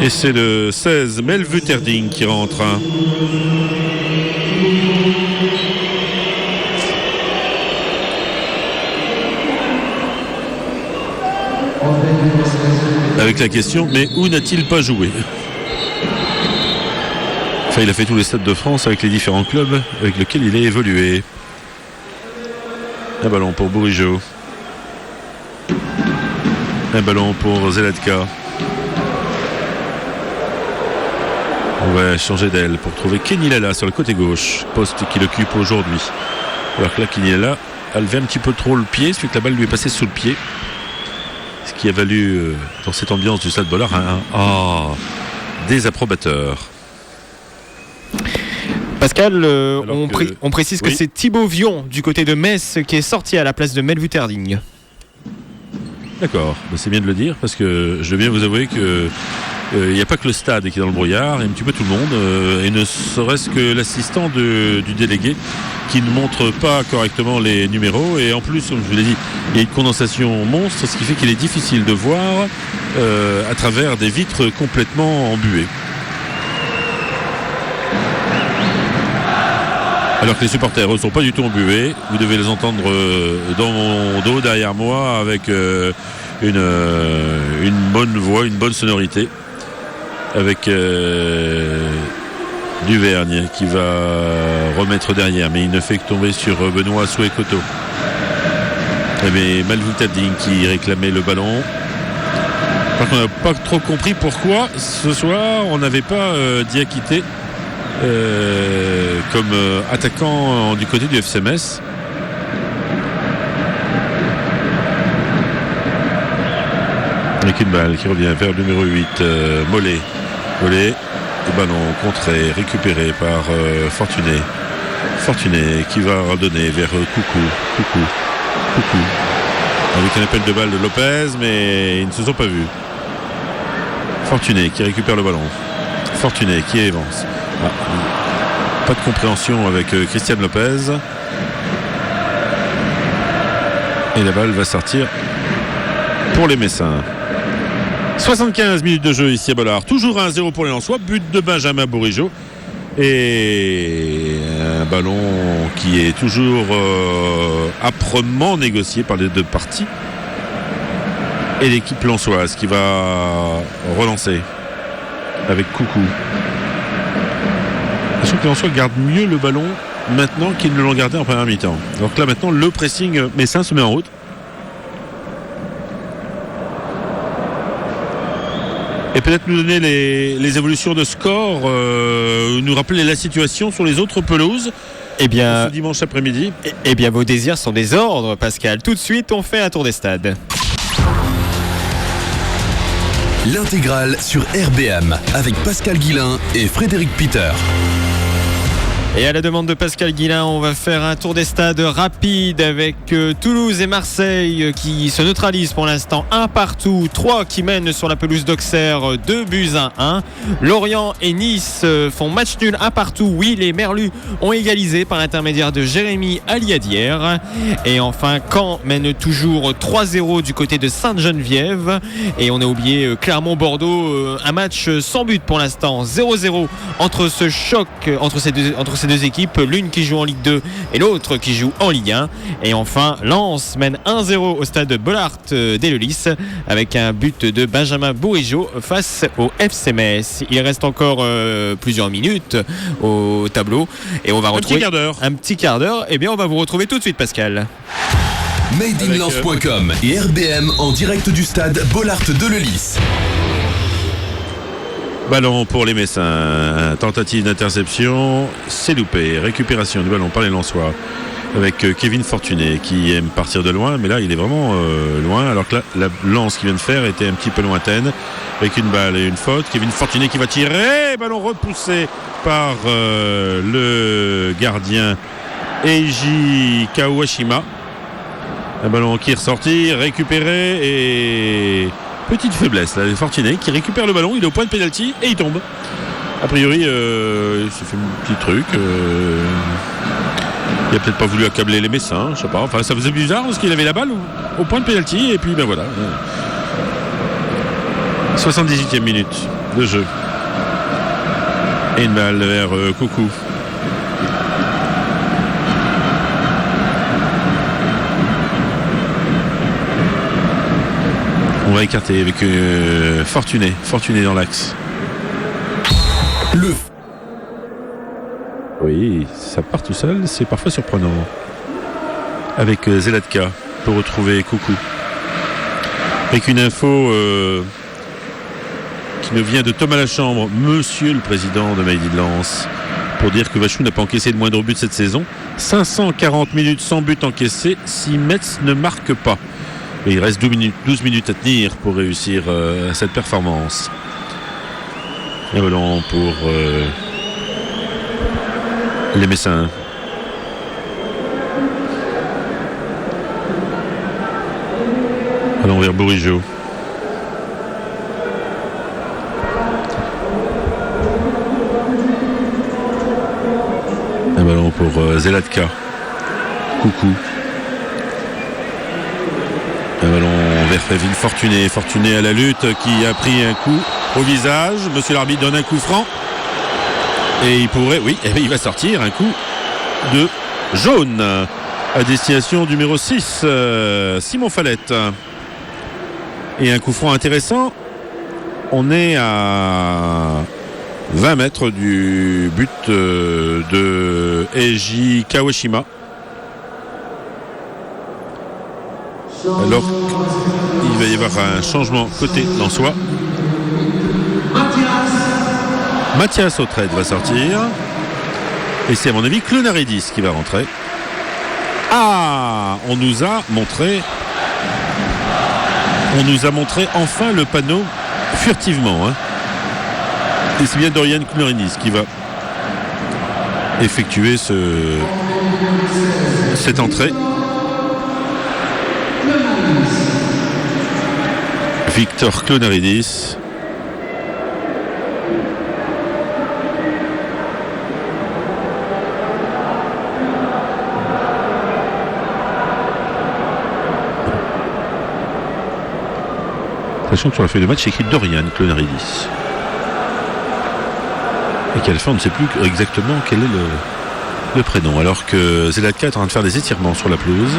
Et c'est le 16, Melvuterding, qui rentre. Avec la question, mais où n'a-t-il pas joué ? Enfin, il a fait tous les stades de France avec les différents clubs avec lesquels il a évolué. Un ballon pour Bourigeaud. Un ballon pour Zelatka. On va changer d'aile pour trouver Kenny Lala sur le côté gauche, poste qu'il occupe aujourd'hui. Alors que là, Kenny Lala a levé un petit peu trop le pied, celui que la balle lui est passée sous le pied. Ce qui a valu, dans cette ambiance du Stade Bollard, des approbateurs. Pascal, on précise que oui. c'est Thibaut Vion du côté de Metz qui est sorti à la place de Melvuterding. D'accord, c'est bien de le dire parce que je veux bien vous avouer que il n'y a pas que le stade qui est dans le brouillard, il y a un petit peu tout le monde et ne serait-ce que l'assistant du délégué qui ne montre pas correctement les numéros et en plus, comme je vous l'ai dit, il y a une condensation monstre, ce qui fait qu'il est difficile de voir à travers des vitres complètement embuées. Alors que les supporters, eux, ne sont pas du tout embués. Vous devez les entendre dans mon dos, derrière moi, avec une bonne voix, une bonne sonorité. Avec Duvergne qui va remettre derrière. Mais il ne fait que tomber sur Benoît Souekoto. Et bien, Melvuterding qui réclamait le ballon. Par contre, on n'a pas trop compris pourquoi, ce soir, on n'avait pas Diakité comme attaquant du côté du FC Metz. Avec une balle qui revient vers le numéro 8, Mollet. Le ballon contré, récupéré par Fortuné. Fortuné qui va redonner vers Coucou. Avec un appel de balle de Lopez, mais ils ne se sont pas vus. Fortuné qui récupère le ballon. Fortuné qui avance. Pas de compréhension avec Christian Lopez. Et la balle va sortir pour les Messins. 75 minutes de jeu ici à Bollard. Toujours 1-0 pour les Lensois. But de Benjamin Bourigeaud. Et un ballon qui est toujours âprement négocié par les deux parties. Et l'équipe lensoise qui va relancer avec Coucou. Je trouve que les Lensois gardent mieux le ballon maintenant qu'ils ne l'ont gardé en première mi-temps. Donc là maintenant le pressing messin se met en route. Et peut-être nous donner les évolutions de score, nous rappeler la situation sur les autres pelouses. Eh bien, ce dimanche après-midi. Eh bien, vos désirs sont des ordres, Pascal. Tout de suite, on fait un tour des stades. L'intégrale sur RBM avec Pascal Guillain et Frédéric Peter. Et à la demande de Pascal Guillain, on va faire un tour des stades rapide avec Toulouse et Marseille qui se neutralisent pour l'instant 1 partout, 3 qui mènent sur la pelouse d'Auxerre 2 buts à 1. Lorient et Nice font match nul 1 partout. Oui, les Merlus ont égalisé par l'intermédiaire de Jérémy Aliadière. Et enfin, Caen mène toujours 3-0 du côté de Sainte-Geneviève. Et on a oublié Clermont-Bordeaux, un match sans but pour l'instant, 0-0 entre ce choc entre ces deux équipes, l'une qui joue en Ligue 2 et l'autre qui joue en Ligue 1. Et enfin, Lens mène 1-0 au stade Bollaert d'Eleulis avec un but de Benjamin Bourigeaud face au FC Metz. Il reste encore plusieurs minutes au tableau et on va retrouver un petit quart d'heure. Et bien, on va vous retrouver tout de suite, Pascal. MadeInLens.com et RBM en direct du stade Bollaert d'Eleulis. Ballon pour les Messins, tentative d'interception, c'est loupé, récupération du ballon par les Lensois avec Kevin Fortuné qui aime partir de loin, mais là il est vraiment loin, alors que là, la lance qu'il vient de faire était un petit peu lointaine, avec une balle et une faute. Kevin Fortuné qui va tirer, ballon repoussé par le gardien Eiji Kawashima. Un ballon qui est ressorti, récupéré et... petite faiblesse, là, Fortuné qui récupère le ballon, il est au point de pénalty et il tombe. A priori, il s'est fait un petit truc. Il a peut-être pas voulu accabler les Messins, je sais pas. Enfin, ça faisait bizarre parce qu'il avait la balle au point de pénalty et puis ben voilà. 78e minute de jeu. Et une balle vers Coucou. On va écarter avec Fortuné dans l'axe. Oui, ça part tout seul, c'est parfois surprenant. Avec Zelatka pour retrouver Coucou. Avec une info qui nous vient de Thomas Lachambre, monsieur le président de Made in Lens, pour dire que Vachou n'a pas encaissé de moindre but cette saison. 540 minutes sans but encaissé si Metz ne marque pas. Et il reste 12 minutes à tenir pour réussir cette performance. Un ballon pour les Messins. Ballon vers Bourigeaud. Un ballon pour Zelatka. Coucou. Un ballon vers Kevin Fortuné. Fortuné à la lutte qui a pris un coup au visage. Monsieur l'arbitre donne un coup franc. Et il pourrait, oui, il va sortir un coup de jaune à destination numéro 6, Simon Fallette. Et un coup franc intéressant. On est à 20 mètres du but de Eiji Kawashima. Alors il va y avoir un changement côté Lensois. Mathias Autrette va sortir. Et c'est à mon avis Clonaridis qui va rentrer. Ah, on nous a montré enfin le panneau furtivement. Et c'est bien Dorian Clonaridis qui va effectuer cette entrée. Victor Clonaridis. Sachant que sur la feuille de match, c'est écrit Dorian Clonaridis. Et qu'à la fin, on ne sait plus exactement quel est le prénom. Alors que Zelatka est en train de faire des étirements sur la pelouse.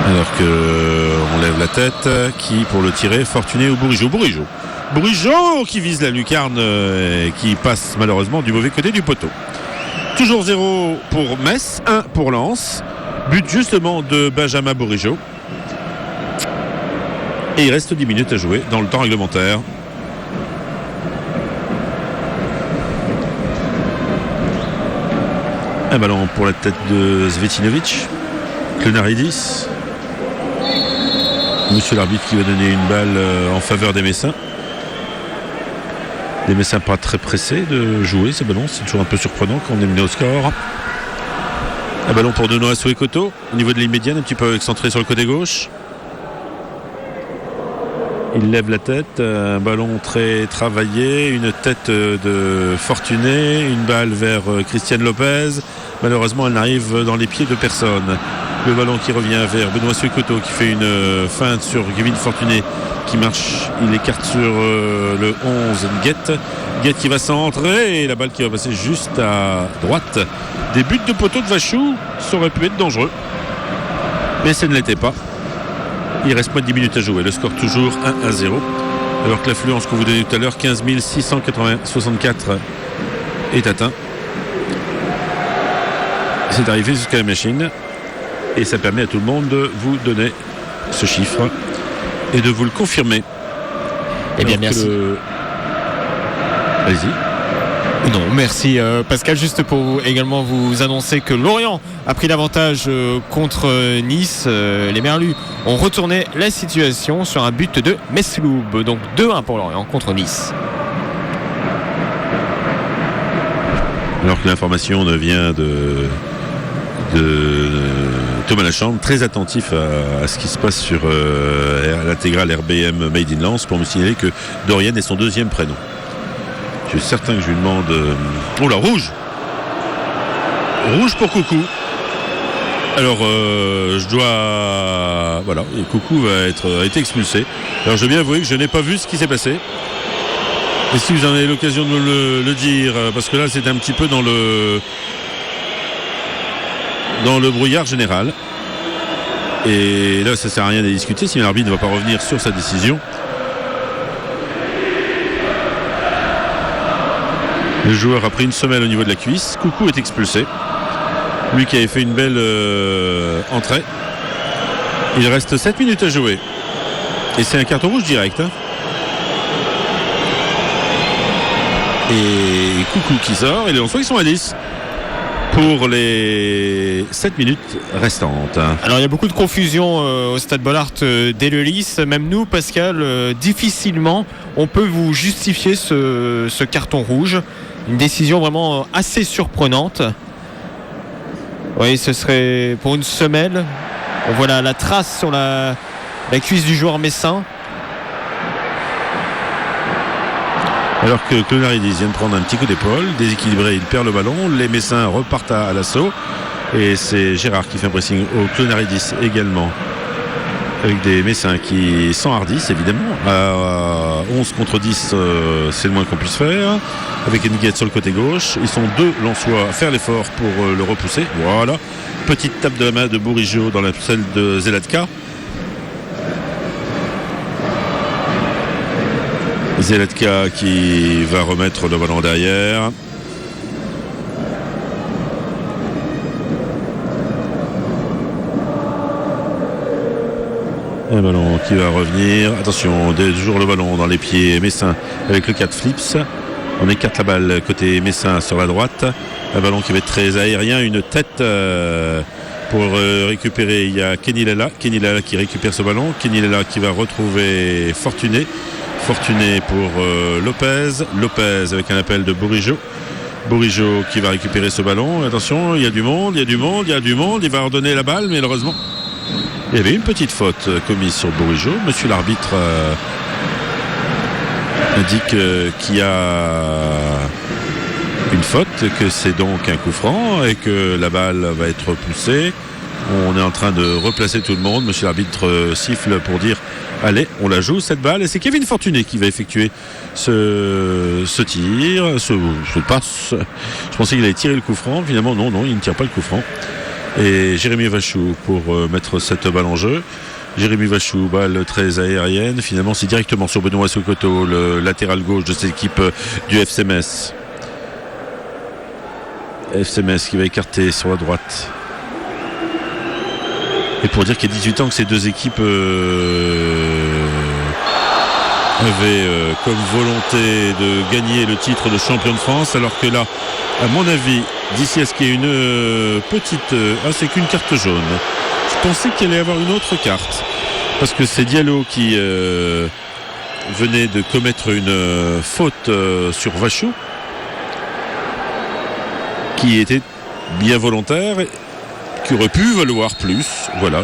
Alors qu'on lève la tête, qui pour le tirer, Fortuné ou Bourigeaud. Bourigeaud qui vise la lucarne et qui passe malheureusement du mauvais côté du poteau. Toujours 0 pour Metz, 1 pour Lens. But justement de Benjamin Bourigeaud. Et il reste 10 minutes à jouer dans le temps réglementaire. Un ballon pour la tête de Svetinovic. Clonaridis. Monsieur l'arbitre qui va donner une balle en faveur des Messins. Les Messins pas très pressés de jouer ces ballons. C'est toujours un peu surprenant quand on est mené au score. Un ballon pour Benoît Souekoto au niveau de ligne médiane, un petit peu excentré sur le côté gauche. Il lève la tête, un ballon très travaillé, une tête de Fortuné, une balle vers Christiane Lopez. Malheureusement, elle n'arrive dans les pieds de personne. Le ballon qui revient vers Benoît Souekoto qui fait une feinte sur Kevin Fortuné qui marche, il écarte sur le 11 Nguette qui va centrer et la balle qui va passer juste à droite. Des buts de poteau de Vachou, ça aurait pu être dangereux, mais ça ne l'était pas. Il reste moins de 10 minutes à jouer. Le score toujours 1-0. Alors que l'affluence qu'on vous donnait tout à l'heure, 15 664 est atteint. C'est arrivé jusqu'à la machine. Et ça permet à tout le monde de vous donner ce chiffre et de vous le confirmer. Eh bien, merci. Allez-y. Non, merci Pascal. Juste pour également vous annoncer que Lorient a pris l'avantage contre Nice. Les Merlus ont retourné la situation sur un but de Mesloub. Donc 2-1 pour Lorient contre Nice. Alors que l'information vient de Thomas Lachambre, très attentif à ce qui se passe sur l'intégrale RBM Made in Lens, pour me signaler que Dorian est son deuxième prénom. Je suis certain que je lui demande... Oh là, rouge pour Coucou. Alors je dois... Voilà, et Coucou a été expulsé. Alors je dois bien avouer que je n'ai pas vu ce qui s'est passé. Et si vous en avez l'occasion de me le dire, parce que là c'est un petit peu dans le brouillard général. Et là ça sert à rien de discuter si l'arbitre ne va pas revenir sur sa décision. Le joueur a pris une semelle au niveau de la cuisse. Coucou est expulsé. Lui qui avait fait une belle entrée. Il reste 7 minutes à jouer. Et c'est un carton rouge direct. Et Coucou qui sort. Et les Lensois ils sont à 10 pour les 7 minutes restantes. Alors il y a beaucoup de confusion au stade Bollaert dès le Lys. Même nous, Pascal, difficilement on peut vous justifier ce carton rouge. Une décision vraiment assez surprenante. Oui, ce serait pour une semelle. On voit la trace sur la cuisse du joueur messin. Alors que Clonaridis vient de prendre un petit coup d'épaule, déséquilibré, il perd le ballon, les Messins repartent à l'assaut et c'est Gérard qui fait un pressing au Clonaridis également, avec des Messins qui s'enhardissent évidemment. À 11 contre 10, c'est le moins qu'on puisse faire, avec Nguette sur le côté gauche. Ils sont deux Lensois à faire l'effort pour le repousser. Voilà, petite tape de la main de Bourigeaud dans la selle de Zelatka. Zelatka qui va remettre le ballon derrière. Un ballon qui va revenir. Attention, toujours le ballon dans les pieds Messin avec le 4 flips. On écarte la balle côté Messin sur la droite. Un ballon qui va être très aérien. Une tête pour récupérer. Il y a Kenny Lala qui récupère ce ballon. Kenny Lala qui va retrouver Fortuné pour Lopez avec un appel de Bourigeaud qui va récupérer ce ballon. Attention, il y a du monde. Il va redonner la balle, mais malheureusement il y avait une petite faute commise sur Bourigeaud. Monsieur l'arbitre indique qu'il y a une faute, que c'est donc un coup franc et que la balle va être repoussée. On est en train de replacer tout le monde. Monsieur l'arbitre siffle pour dire allez, on la joue cette balle. Et c'est Kevin Fortuné qui va effectuer ce tir, ce passe. Je pensais qu'il allait tirer le coup franc. Finalement, non, il ne tire pas le coup franc. Et Jérémy Vachou pour mettre cette balle en jeu. Jérémy Vachou, balle très aérienne. Finalement, c'est directement sur Benoît Souekoto, le latéral gauche de cette équipe du FC Metz. FC Metz qui va écarter sur la droite. Et pour dire qu'il y a 18 ans que ces deux équipes avaient comme volonté de gagner le titre de champion de France, alors que là, à mon avis, d'ici à ce qu'il y ait une petite... c'est qu'une carte jaune. Je pensais qu'il allait y avoir une autre carte. Parce que c'est Diallo qui venait de commettre une faute sur Vachou, qui était bien volontaire, qui aurait pu valoir plus. Voilà,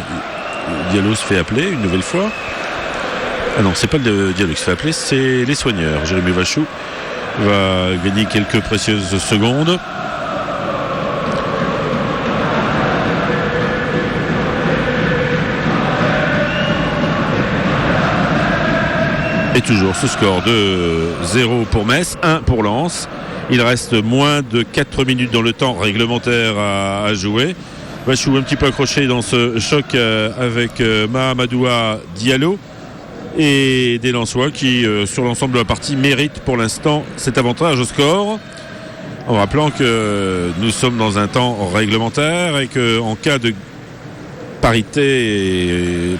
Diallo se fait appeler une nouvelle fois. Ah non, c'est pas le Diallo qui se fait appeler, c'est les soigneurs. Jérémy Vachou va gagner quelques précieuses secondes. Et toujours ce score de 0 pour Metz, 1 pour Lens. Il reste moins de 4 minutes dans le temps réglementaire à jouer. Vachou un petit peu accroché dans ce choc avec Mahamadoua Diallo. Et des Lensois qui, sur l'ensemble de la partie, méritent pour l'instant cet avantage au score. En rappelant que nous sommes dans un temps réglementaire et qu'en cas de parité